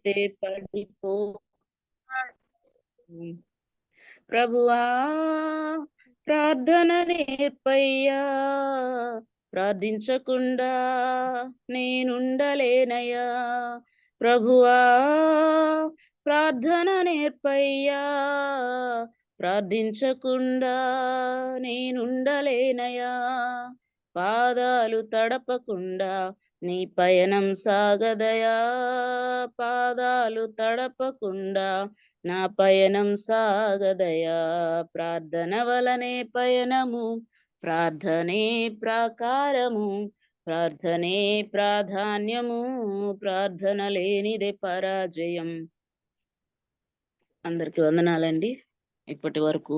పడిపో ప్రభువా ప్రార్థన నేర్పయ్యా, ప్రార్థించకుండా నేనుండలేనయ్యా. ప్రభువా ప్రార్థన నేర్పయ్యా, ప్రార్థించకుండా నేనుండలేనయ్యా. పాదాలు తడపకుండా నీ పయనం సాగదయా, పాదాలు తడపకుండా నా పయనం సాగదయా. ప్రార్థన వలనే పయనము, ప్రార్థనే ప్రాకారము, ప్రార్థనే ప్రాధాన్యము, ప్రార్థన లేనిదే పరాజయం. అందరికి వందనాలండి. ఇప్పటి వరకు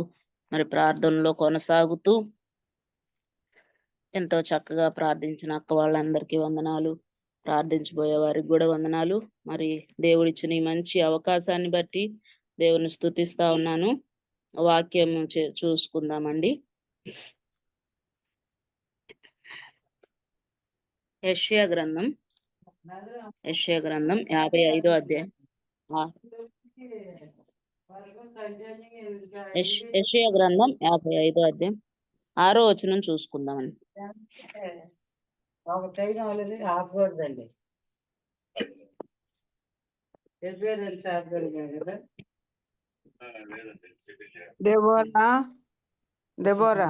మరి ప్రార్థనలో కొనసాగుతూ ఎంతో చక్కగా ప్రార్థించిన అక్క వాళ్ళందరికీ వందనాలు, ప్రార్థించబోయే వారికి కూడా వందనాలు. మరి దేవుడిచ్చిన ఈ మంచి అవకాశాన్ని బట్టి దేవుని స్తుతిస్తా ఉన్నాను. వాక్యం చూసుకుందామండి. యెషయా గ్రంథం 55వ అధ్యాయం. యెషయా గ్రంథం 55వ అధ్యాయం 6వ వచనం చూసుకుందామండి. దెబోరా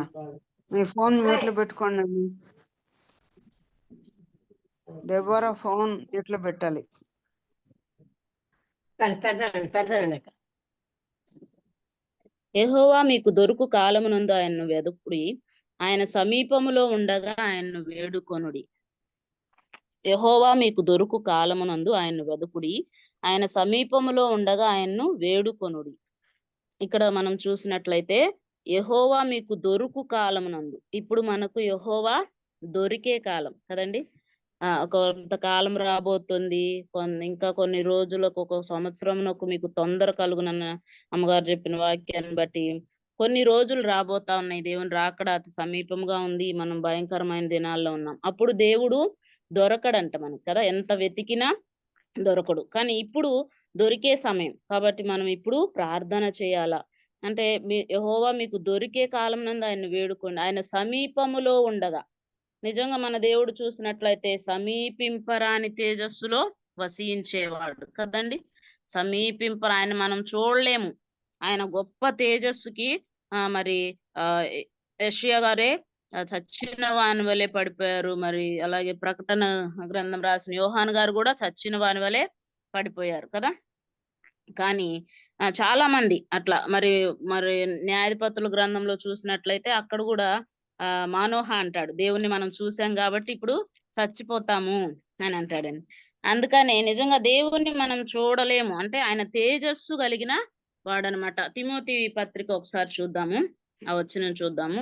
మీ ఫోన్ మ్యూట్లో పెట్టుకోండి. దెబోరా ఫోన్ మ్యూట్లో పెట్టాలి. యెహోవా మీకు దొరుకు కాలమునందు ఆయన్ను వెదుకుడి, ఆయన సమీపములో ఉండగా ఆయన్ను వేడుకొనుడి. యెహోవా మీకు దొరుకు కాలమునందు ఆయన్ను వెదుకుడి, ఆయన సమీపములో ఉండగా ఆయన్ను వేడుకొనుడి. ఇక్కడ మనం చూసినట్లయితే యెహోవా మీకు దొరుకు కాలమునందు, ఇప్పుడు మనకు యెహోవా దొరికే కాలం కదండి. కొంతకాలం రాబోతుంది, ఇంకా కొన్ని రోజులకు, ఒక సంవత్సరంకు మీకు తొందర కలుగునన్న అమ్మగారు చెప్పిన వాక్యాన్ని బట్టి కొన్ని రోజులు రాబోతా ఉన్నాయి. దేవుని రాకడ అతి సమీపంగా ఉంది. మనం భయంకరమైన దినాల్లో ఉన్నాం. అప్పుడు దేవుడు దొరకడంట మనకు కదా, ఎంత వెతికినా దొరకడు. కానీ ఇప్పుడు దొరికే సమయం కాబట్టి మనం ఇప్పుడు ప్రార్థన చేయాలా. అంటే యెహోవా మీకు దొరికే కాలం నందు ఆయన వేడుకోండి, ఆయన సమీపములో ఉండగా. నిజంగా మన దేవుడు చూసినట్లయితే సమీపింపరాని తేజస్సులో వసించేవాడు కదండి. ఆయన మనం చూడలేము. ఆయన గొప్ప తేజస్సుకి మరి యెషయా గారే చచ్చిన వాని వలె పడిపోయారు. మరి అలాగే ప్రకటన గ్రంథం రాసిన యోహాను గారు కూడా చచ్చిన వాని వలె పడిపోయారు కదా. కానీ చాలా మంది అట్లా మరి మరి న్యాయాధిపతుల గ్రంథంలో చూసినట్లయితే అక్కడ కూడా మానోహ అంటాడు, దేవుణ్ణి మనం చూసాం కాబట్టి ఇప్పుడు చచ్చిపోతాము అని అంటాడని. అందుకనే నిజంగా దేవుణ్ణి మనం చూడలేము, అంటే ఆయన తేజస్సు కలిగిన వాడనమాట. తిమోతి పత్రిక ఒకసారి చూద్దాము, ఆ వచనం చూద్దాము.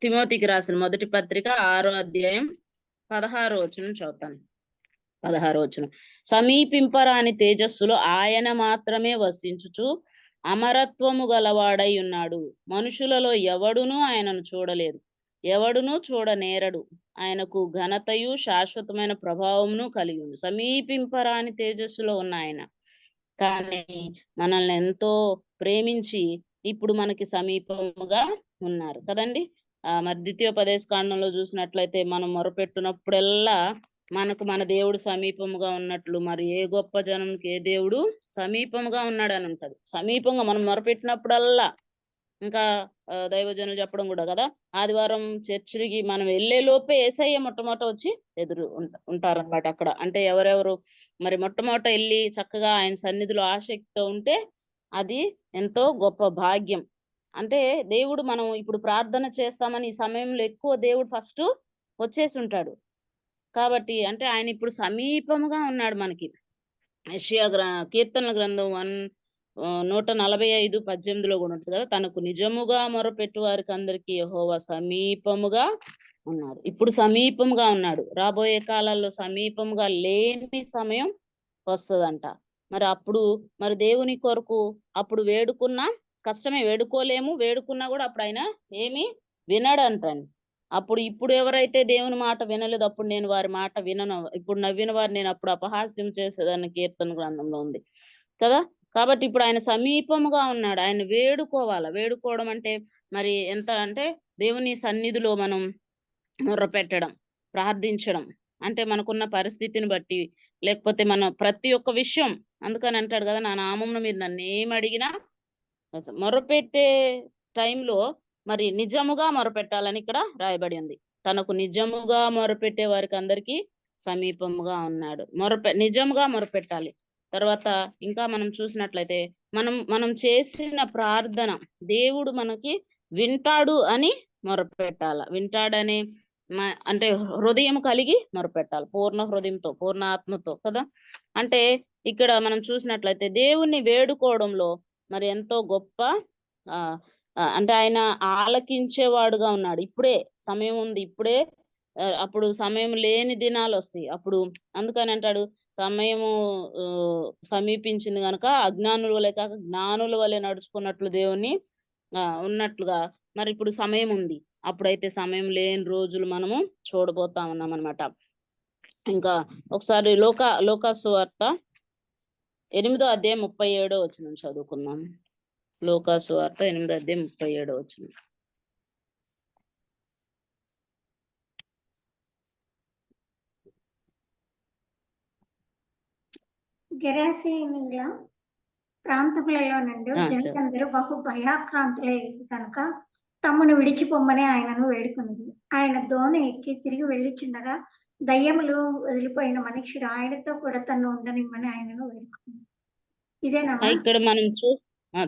తిమోతికి రాసిన మొదటి పత్రిక 6వ అధ్యాయం 16వ వచనం చదువుతాను. 16వ వచనం. సమీపింపరాని తేజస్సులో ఆయన మాత్రమే వసించుచు అమరత్వము గలవాడై ఉన్నాడు. మనుషులలో ఎవడునూ ఆయనను చూడలేదు, ఎవడునూ చూడనేరడు. ఆయనకు ఘనతయు శాశ్వతమైన ప్రభావమును కలిగి ఉంది. సమీపింపరాని తేజస్సులో ఉన్న ఆయన కానీ మనల్ని ఎంతో ప్రేమించి ఇప్పుడు మనకి సమీపముగా ఉన్నారు కదండి. మరి ద్వితీయోపదేశ కాండంలో చూసినట్లయితే మనం మొరపెట్టినప్పుడల్లా మనకు మన దేవుడు సమీపముగా ఉన్నట్లు, మరి ఏ గొప్ప జనంకి ఏ దేవుడు సమీపముగా ఉన్నాడు అని ఉంటది. సమీపంగా మనం మొరపెట్టినప్పుడల్లా, ఇంకా దైవజనులు చెప్పడం కూడా కదా, ఆదివారం చర్చికి మనం వెళ్లే లోపే యేసయ్య మొట్టమొదట వచ్చి ఎదురు ఉంటారన్నమాట అక్కడ. అంటే ఎవరెవరు మరి మొట్టమొదట వెళ్ళి చక్కగా ఆయన సన్నిధిలో ఆసక్తితో ఉంటే అది ఎంతో గొప్ప భాగ్యం. అంటే దేవుడు, మనం ఇప్పుడు ప్రార్థన చేస్తామని ఈ సమయంలో ఎక్కువ దేవుడు ఫస్ట్ వచ్చేసి ఉంటాడు కాబట్టి, అంటే ఆయన ఇప్పుడు సమీపముగా ఉన్నాడు మనకి. యెషయా కీర్తనల గ్రంథం 145:18 కూడా ఉంటుంది కదా, తనకు నిజముగా మొరపెట్టు వారికి అందరికీ యెహోవా సమీపముగా ఉన్నాడు. ఇప్పుడు సమీపంగా ఉన్నాడు. రాబోయే కాలాల్లో సమీపంగా లేని సమయం వస్తుందంట. మరి అప్పుడు మరి దేవుని కొరకు అప్పుడు వేడుకున్నా కష్టమే, వేడుకోలేము. వేడుకున్నా కూడా అప్పుడు ఆయన ఏమి వినడంటండి. అప్పుడు ఇప్పుడు ఎవరైతే దేవుని మాట వినలేదు, అప్పుడు నేను వారి మాట వినను, ఇప్పుడు నవ్విన వారు నేను అప్పుడు అపహాస్యం చేసేదాన్ని కీర్తన గ్రంథంలో ఉంది కదా. కాబట్టి ఇప్పుడు ఆయన సమీపముగా ఉన్నాడు, ఆయన వేడుకోవడం అంటే మరి ఎంత అంటే దేవుని సన్నిధిలో మనం మొర్రపెట్టడం, ప్రార్థించడం, అంటే మనకున్న పరిస్థితిని బట్టి, లేకపోతే మన ప్రతి ఒక్క విషయం. అందుకని అంటాడు కదా, నా నామమున మీరు నన్ను ఏం అడిగినా మొరపెట్టే టైంలో మరి నిజముగా మొరపెట్టాలని ఇక్కడ రాయబడి ఉంది. తనకు నిజముగా మొరపెట్టే వారికి అందరికీ సమీపముగా ఉన్నాడు. నిజముగా మొరపెట్టాలి. తర్వాత ఇంకా మనం చూసినట్లయితే మనం చేసిన ప్రార్థన దేవుడు మనకి వింటాడు అని మొరపెట్టాల. వింటాడని అంటే హృదయం కలిగి మొరపెట్టాలి, పూర్ణ హృదయంతో, పూర్ణ ఆత్మతో కదా. అంటే ఇక్కడ మనం చూసినట్లయితే దేవుణ్ణి వేడుకోవడంలో మరి ఎంతో గొప్ప అంటే ఆయన ఆలకించేవాడుగా ఉన్నాడు. ఇప్పుడే సమయం ఉంది, ఇప్పుడే అప్పుడు సమయం లేని దినాలు వస్తాయి. అప్పుడు అందుకని అంటాడు, సమయము సమీపించింది కనుక అజ్ఞానుల వలె కాక జ్ఞానుల వలె నడుచుకున్నట్లు దేవుణ్ణి ఉన్నట్లుగా మరి ఇప్పుడు సమయం ఉంది. అప్పుడైతే సమయం లేని రోజులు మనము చూడబోతా ఉన్నాం అన్నమాట. ఇంకా ఒకసారి లోకాసు వార్త 8వ అధ్యాయం 37వ వచనం చదువుకుందాం. లోకాసు వార్త 8వ అధ్యాయం 37వ వచనం. గెరాసేనీయుల ప్రాంతములలో నుండి జనులందరూ బహు భయాక్రాంతులై కనుక తమ్మును విడిచిపోమ్మని ఆయనను వేడుకున్నది. ఆయన దోణి ఎక్కి తిరిగి వెళ్ళిచుండగా దయ్యములు వదిలిపోయిన మనుషుడు ఆయనతో కూడా తను ఉండనిమ్మని ఆయనను వేడుకున్నది. ఇదేనా ఇక్కడ మనం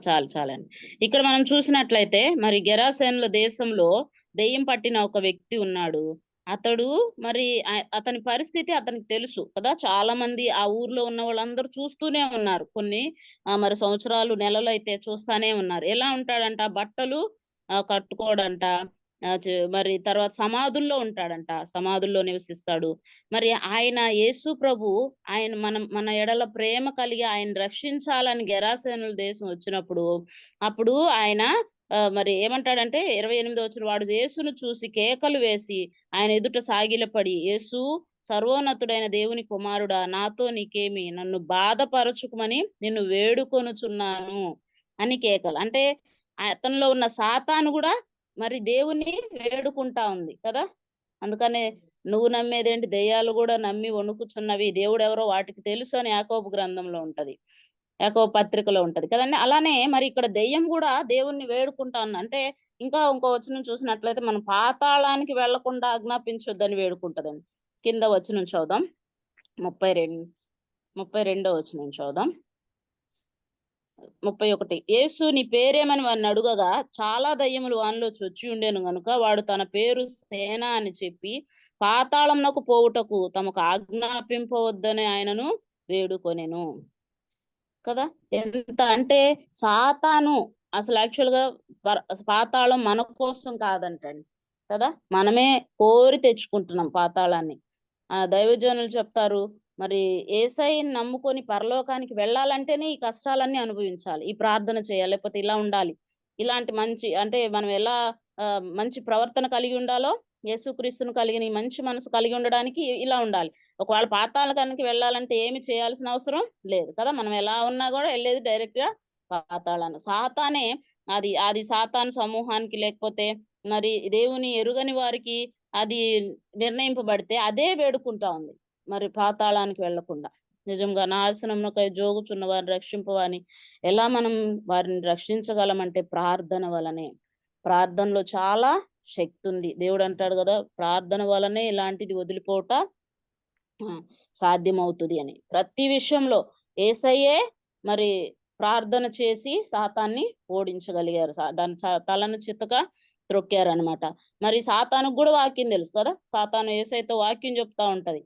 చాలండి. ఇక్కడ మనం చూసినట్లయితే మరి గెరాసేనుల దేశంలో దెయ్యం పట్టిన ఒక వ్యక్తి ఉన్నాడు. అతడు మరి అతని పరిస్థితి అతనికి తెలుసు కదా. చాలా మంది ఆ ఊర్లో ఉన్న వాళ్ళందరూ చూస్తూనే ఉన్నారు. కొన్ని మరి సంవత్సరాలు, నెలలు అయితే చూస్తానే ఉన్నారు. ఎలా ఉంటాడంట, బట్టలు కట్టుకోడంట, మరి తర్వాత సమాధుల్లో ఉంటాడంట, సమాధుల్లో నివసిస్తాడు. మరి ఆయన యేసు ప్రభు ఆయన మన ఎడల ప్రేమ కలిగి ఆయన రక్షించాలని గెరాసేనుల దేశం వచ్చినప్పుడు అప్పుడు ఆయన మరి ఏమంటాడంటే 28వ వచనం, వాడు యేసును చూసి కేకలు వేసి ఆయన ఎదుట సాగిలపడి, యేసు సర్వోన్నతుడైన దేవుని కుమారుడా, నాతో నీకేమి, నన్ను బాధపరచుకుమని నిన్ను వేడుకొనుచున్నాను అని కేకలు. అంటే అతనిలో ఉన్న సాతాను కూడా మరి దేవుణ్ణి వేడుకుంటా ఉంది కదా. అందుకనే నువ్వు నమ్మేదేంటి, దెయ్యాలు కూడా నమ్మి వణుకుచున్నవి, దేవుడు ఎవరో వాటికి తెలుసు అని యాకోబు గ్రంథంలో ఉంటది, యాకోబు పత్రికలో ఉంటది కదండి. అలానే మరి ఇక్కడ దెయ్యం కూడా దేవుణ్ణి వేడుకుంటా ఉంది. అంటే ఇంకో వచనం చూసినట్లయితే మనం పాతాళానికి వెళ్లకుండా ఆజ్ఞాపించొద్దని వేడుకుంటదండి. కింద వచనం చూద్దాం, 32వ వచనం చూద్దాం. 31, యేసు నీ పేరేమని వారిని అడుగగా చాలా దయ్యములు వానిలో చొచ్చి ఉండేను గనుక వాడు తన పేరు సేన అని చెప్పి పాతాళంనకు పోవుటకు తమకు ఆజ్ఞాపింపవద్దని ఆయనను వేడుకొనెను కదా. ఎంత అంటే సాతాను అసలు యాక్చువల్ గా పాతాళం మన కోసం కాదంటండి కదా, మనమే కోరి తెచ్చుకుంటున్నాం పాతాళాన్ని. దైవజనులు చెప్తారు, మరి యేసయ్యని నమ్ముకొని పరలోకానికి వెళ్ళాలంటేనే ఈ కష్టాలన్నీ అనుభవించాలి, ఈ ప్రార్థన చేయాలి, లేకపోతే ఇలా ఉండాలి, ఇలాంటి మంచి అంటే మనం ఎలా మంచి ప్రవర్తన కలిగి ఉండాలో, యేసుక్రీస్తును కలిగిన ఈ మంచి మనసు కలిగి ఉండడానికి ఇలా ఉండాలి. ఒకవేళ పాతాళానికి వెళ్ళాలంటే ఏమి చేయాల్సిన అవసరం లేదు కదా. మనం ఎలా ఉన్నా కూడా వెళ్ళేది డైరెక్ట్ గా పాతాళానికి. సాతానే అది సాతాను సమూహానికి, లేకపోతే మరి దేవుని ఎరుగని వారికి అది నిర్ణయింపబడితే అదే వేడుకుంటా ఉంది, మరి పాతాళానికి వెళ్లకుండా. నిజంగా నాశనమునకై జోగుచున్న వారిని రక్షింపవని ఎలా మనం వారిని రక్షించగలమంటే ప్రార్థన వలనే. ప్రార్థనలో చాలా శక్తి ఉంది. దేవుడు అంటాడు కదా, ప్రార్థన వలనే ఇలాంటిది వదిలిపోట సాధ్యమవుతుంది అని. ప్రతి విషయంలో యేసయ్యే మరి ప్రార్థన చేసి సాతాన్ని ఓడించగలిగారు, దాని తలను చితక త్రొక్కారనమాట. మరి సాతానుకు కూడా వాక్యం తెలుసు కదా. సాతాను యేసయ్యతో వాక్యం చెప్తా ఉంటది,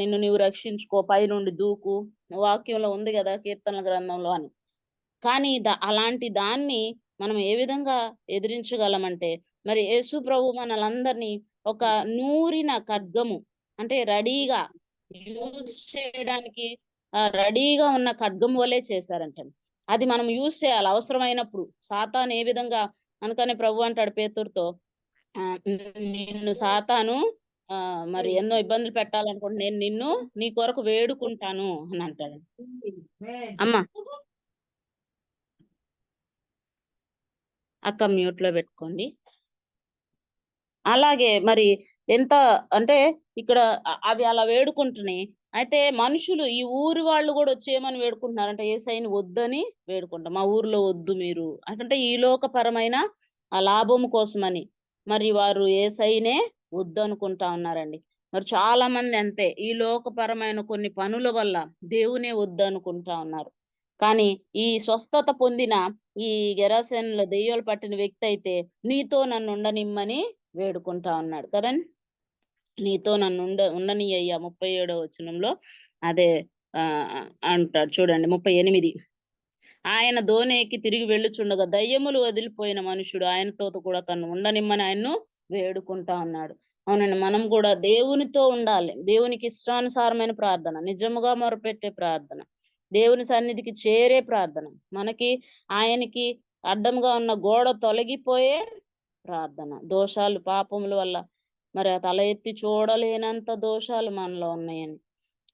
నిన్ను నీవు రక్షించుకో, పై నుండి దూకు, వాక్యంలో ఉంది కదా కీర్తనల గ్రంథంలో అని. కానీ అలాంటి దాన్ని మనం ఏ విధంగా ఎదిరించగలమంటే మరి యేసు ప్రభు మనలందరినీ ఒక నూరిన ఖడ్గము, అంటే రెడీగా యూజ్ చేయడానికి రెడీగా ఉన్న ఖడ్గం వలే చేశారంట. అది మనం యూజ్ చేయాలి అవసరమైనప్పుడు. సాతాను ఏ విధంగా, అందుకనే ప్రభు అంటాడు పేతురుతో, నిన్ను సాతాను మరి ఎన్నో ఇబ్బందులు పెట్టాలనుకుంటే నేను నిన్ను నీ కొరకు వేడుకుంటాను అని అంటాడు. అమ్మా అక్క మ్యూట్ లో పెట్టుకోండి. అలాగే మరి ఎంత అంటే ఇక్కడ అవి అలా వేడుకుంటున్నాయి. అయితే మనుషులు ఈ ఊరి వాళ్ళు కూడా వచ్చి ఏమని వేడుకుంటున్నారంటే యేసయ్యని వద్దని వేడుకుంటాం. మా ఊర్లో వద్దు మీరు అంటే ఈ లోకపరమైన ఆ లాభం కోసమని మరి వారు యేసయ్యనే వద్దు అనుకుంటా ఉన్నారండి. మరి చాలా మంది అంతే ఈ లోకపరమైన కొన్ని పనుల వల్ల దేవునే వద్దు అనుకుంటా ఉన్నారు. కానీ ఈ స్వస్థత పొందిన ఈ గెరాసేనులో దెయ్యాలు పట్టిన వ్యక్తి అయితే నీతో నన్ను ఉండనిమ్మని వేడుకుంటా ఉన్నాడు కదండి. నీతో నన్ను ఉండని అయ్యా 37వ వచనంలో అదే అంటాడు చూడండి. 38 ఆయన దోణి ఎక్కి తిరిగి వెళ్ళుచుండగా దయ్యములు వదిలిపోయిన మనుషుడు ఆయనతో కూడా తను ఉండనిమ్మని ఆయన్ను వేడుకుంటా ఉన్నాడు. అవునండి, మనం కూడా దేవునితో ఉండాలి. దేవునికి ఇష్టానుసారమైన ప్రార్థన, నిజముగా మొరపెట్టే ప్రార్థన, దేవుని సన్నిధికి చేరే ప్రార్థన, మనకి ఆయనకి అడ్డంగా ఉన్న గోడ తొలగిపోయే ప్రార్థన. దోషాలు పాపముల వల్ల మరి తల ఎత్తి చూడలేనంత దోషాలు మనలో ఉన్నాయని,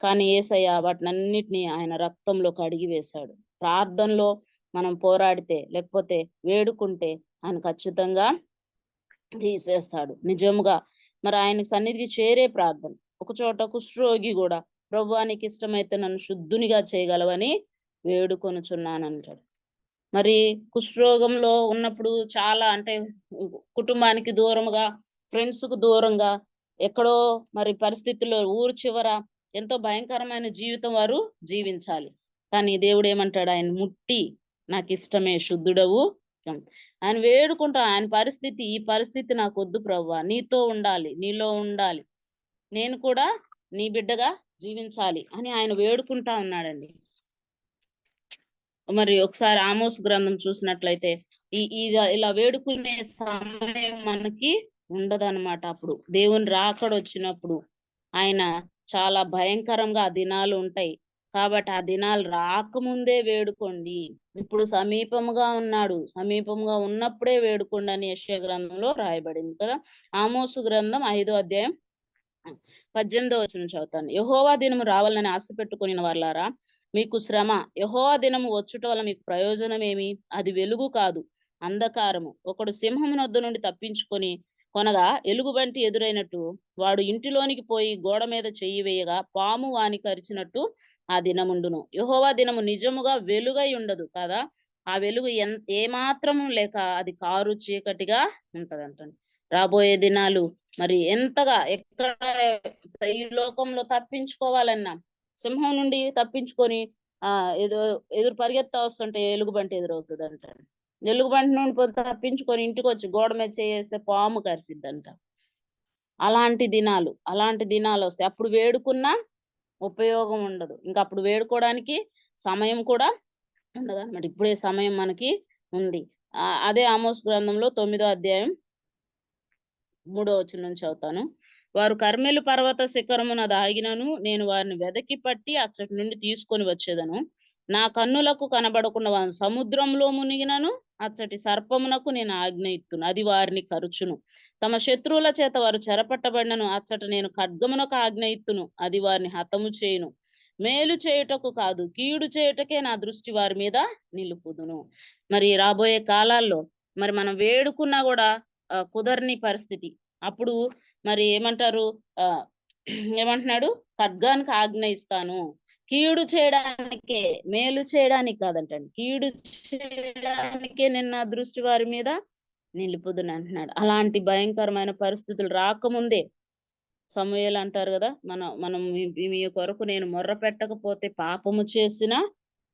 కానీ యేసయ్య వాటినన్నిటినీ ఆయన రక్తంలో కడిగి వేశాడు. ప్రార్థనలో మనం పోరాడితే లేకపోతే వేడుకుంటే ఆయన ఖచ్చితంగా తీసివేస్తాడు. నిజముగా మరి ఆయన సన్నిధికి చేరే ప్రార్థన. ఒక చోట కుష్ఠరోగి కూడా ప్రభువానికి ఇష్టమైతే నన్ను శుద్ధునిగా చేయగలవని వేడుకొనుచున్నానంటాడు. మరి కుష్ఠరోగంలో ఉన్నప్పుడు చాలా అంటే కుటుంబానికి దూరంగా, ఫ్రెండ్స్ కు దూరంగా, ఎక్కడో మరి పరిస్థితుల్లో ఊరు చివర ఎంతో భయంకరమైన జీవితం వారు జీవించాలి. కానీ దేవుడు ఏమంటాడు, ఆయన ముట్టి నాకు ఇష్టమే శుద్ధుడవు. ఆయన వేడుకుంటా, ఆయన పరిస్థితి ఈ పరిస్థితి నాకు వద్దు ప్రభువా, నీతో ఉండాలి, నీలో ఉండాలి, నేను కూడా నీ బిడ్డగా జీవించాలి అని ఆయన వేడుకుంటా ఉన్నాడండి. మరి ఒకసారి ఆమోస్ గ్రంథం చూసినట్లయితే ఇలా వేడుకునే సమయం మనకి ఉండదన్నమాట. అప్పుడు దేవుని రాకడ వచ్చినప్పుడు ఆయన చాలా భయంకరంగా ఆ దినాలు ఉంటాయి. కాబట్టి ఆ దినాలు రాకముందే వేడుకోండి. ఇప్పుడు సమీపముగా ఉన్నాడు, సమీపముగా ఉన్నప్పుడే వేడుకోండి అని యెషయా గ్రంథంలో రాయబడింది కదా. ఆమోసు గ్రంథం 5వ అధ్యాయం 18వ వచనం చదువుతాను. యెహోవా దినము రావాలని ఆశ పెట్టుకుని వాళ్ళారా, మీకు శ్రమ. యెహోవా దినము వచ్చుట వల్ల మీకు ప్రయోజనం ఏమి? అది వెలుగు కాదు, అంధకారము. ఒకడు సింహము నొద్ద నుండి తప్పించుకొని కొనగా ఎలుగుబంటి ఎదురైనట్టు వాడు ఇంటిలోనికి పోయి గోడ మీద చెయ్యి వేయగా పాము వాని కరిచినట్టు ఆ దినముండును. యెహోవా దినము నిజముగా వెలుగై ఉండదు కదా. ఆ వెలుగు ఏమాత్రము లేక అది కారు చీకటిగా ఉంటదంటండి. రాబోయే దినాలు మరి ఎంతగా ఎక్కడ ఈ లోకంలో తప్పించుకోవాలన్నా సింహం నుండి తప్పించుకొని ఏదో ఎదురు పరిగెత్తా వస్తుంటే ఎలుగుబంటి ఎదురవుతుంది అంట. ఎలుగుబంటి నుండి తప్పించుకొని ఇంటికి వచ్చి గోడ మీద చేస్తే పాము కరిసిద్దంట. అలాంటి దినాలు వస్తాయి. అప్పుడు వేడుకున్నా ఉపయోగం ఉండదు. ఇంకా అప్పుడు వేడుకోవడానికి సమయం కూడా ఉండదు అన్నమాట. ఇప్పుడే సమయం మనకి ఉంది. అదే ఆమోస్ గ్రంథంలో 9వ అధ్యాయం 3వ వచనం నుంచి చదువుతాను. వారు కర్మెలు పర్వత శిఖరమున దాగినను నేను వారిని వెదకి పట్టి అచ్చటి నుండి తీసుకొని వచ్చేదను. నా కన్నులకు కనబడకుండా వారు సముద్రంలో మునిగినను అచ్చటి సర్పమునకు నేను ఆజ్ఞ ఇత్తును, అది వారిని కరుచును. తమ శత్రువుల చేత వారు చెరపట్టబడినను అచ్చట నేను ఖడ్గమునకు ఆజ్ఞ ఇత్తును, అది వారిని హతము చేయును. మేలు చేయుటకు కాదు, కీడు చేయుటకే నా దృష్టి వారి మీద నిలుపుదును. మరి రాబోయే కాలాల్లో మరి మనం వేడుకున్నా కూడా కుదరని పరిస్థితి. అప్పుడు మరి ఏమంటారు, ఏమంటున్నాడు, ఖడ్గానికి ఆజ్ఞ ఇస్తాను. కీడు చేయడానికే, మేలు చేయడానికి కాదంటండి, కీడు చేయడానికే నేను నా దృష్టి వారి మీద నిలుపుదును అంటున్నాడు. అలాంటి భయంకరమైన పరిస్థితులు రాకముందే సమూయేలు అంటారు కదా, మనం మీ కొరకు నేను మొర్ర పెట్టకపోతే పాపము చేసిన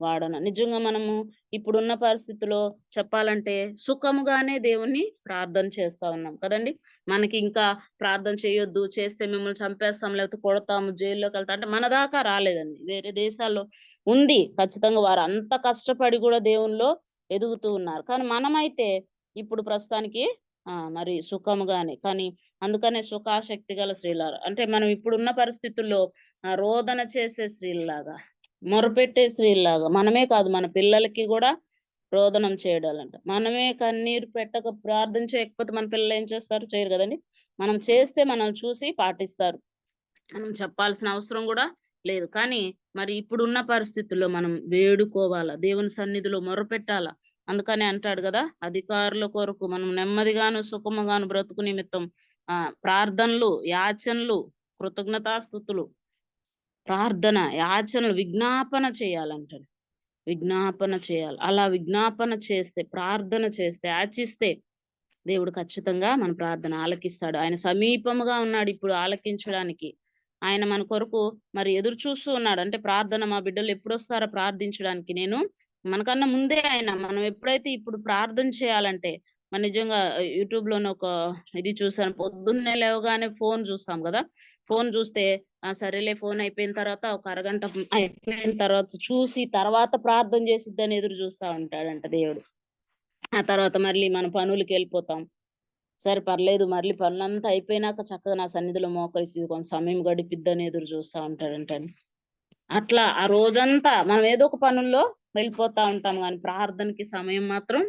వాడన. నిజంగా మనము ఇప్పుడున్న పరిస్థితిలో చెప్పాలంటే సుఖముగానే దేవుణ్ణి ప్రార్థన చేస్తా ఉన్నాం కదండి. మనకి ఇంకా ప్రార్థన చేయొద్దు, చేస్తే మిమ్మల్ని చంపేస్తాం, లేకపోతే కొడతాము, జైల్లోకి వెళ్తాం అంటే మన దాకా రాలేదండి. వేరే దేశాల్లో ఉంది ఖచ్చితంగా, వారు అంత కష్టపడి కూడా దేవునిలో ఎదుగుతూ ఉన్నారు. కానీ మనమైతే ఇప్పుడు ప్రస్తుతానికి మరి సుఖముగానే. కానీ అందుకనే సుఖాశక్తి గల స్త్రీలాగా అంటే మనం ఇప్పుడున్న పరిస్థితుల్లో రోదన చేసే స్త్రీలాగా, మొరపెట్టే స్త్రీలాగా మనమే కాదు మన పిల్లలకి కూడా రోదనం చేయడాలంట. మనమే కన్నీరు పెట్టక ప్రార్థన చేయకపోతే మన పిల్లలు ఏం చేస్తారు? చేయరు కదండి. మనం చేస్తే మనల్ని చూసి పాటిస్తారు. మనం చెప్పాల్సిన అవసరం కూడా లేదు. కానీ మరి ఇప్పుడున్న పరిస్థితుల్లో మనం వేడుకోవాలా, దేవుని సన్నిధిలో మొరపెట్టాలా. అందుకనే అంటాడు కదా, అధికారుల కొరకు మనం నెమ్మదిగాను సుఖముగాను బ్రతుకు నిమిత్తం ప్రార్థనలు, యాచనలు, కృతజ్ఞతాస్తుతులు, ప్రార్థన, యాచనలు, విజ్ఞాపన చేయాలంటాడు. విజ్ఞాపన చేయాలి. అలా విజ్ఞాపన చేస్తే, ప్రార్థన చేస్తే, యాచిస్తే దేవుడు ఖచ్చితంగా మన ప్రార్థన ఆలకిస్తాడు. ఆయన సమీపముగా ఉన్నాడు ఇప్పుడు ఆలకించడానికి. ఆయన మన కొరకు మరి ఎదురు చూస్తూ ఉన్నాడు. అంటే ప్రార్థన, మా బిడ్డలు ఎప్పుడొస్తారో ప్రార్థించడానికి. మనకన్నా ముందే మనం ఎప్పుడైతే ఇప్పుడు ప్రార్థన చేయాలంటే, మన నిజంగా యూట్యూబ్‌లోనే ఒక ఇది చూసాను. పొద్దున్నే లేవగానే ఫోన్ చూస్తాం కదా! ఫోన్ చూస్తే సరేలే ఫోన్ అయిపోయిన తర్వాత ఒక అరగంట అయిపోయిన తర్వాత చూసి తర్వాత ప్రార్థన చేసిద్దని ఎదురు చూస్తా ఉంటాడంట దేవుడు. ఆ తర్వాత మళ్ళీ మన పనులకెళ్ళిపోతాం. సరే పర్లేదు మళ్ళీ పనులంతా అయిపోయినాక చక్కగా నా సన్నిధిలో మోకరిసి కొంత సమయం గడిపిద్దని ఎదురు చూస్తా ఉంటాడంటండి. అట్లా ఆ రోజంతా మనం ఏదో ఒక పనుల్లో వెళ్ళిపోతా ఉంటాం కానీ ప్రార్థనకి సమయం మాత్రం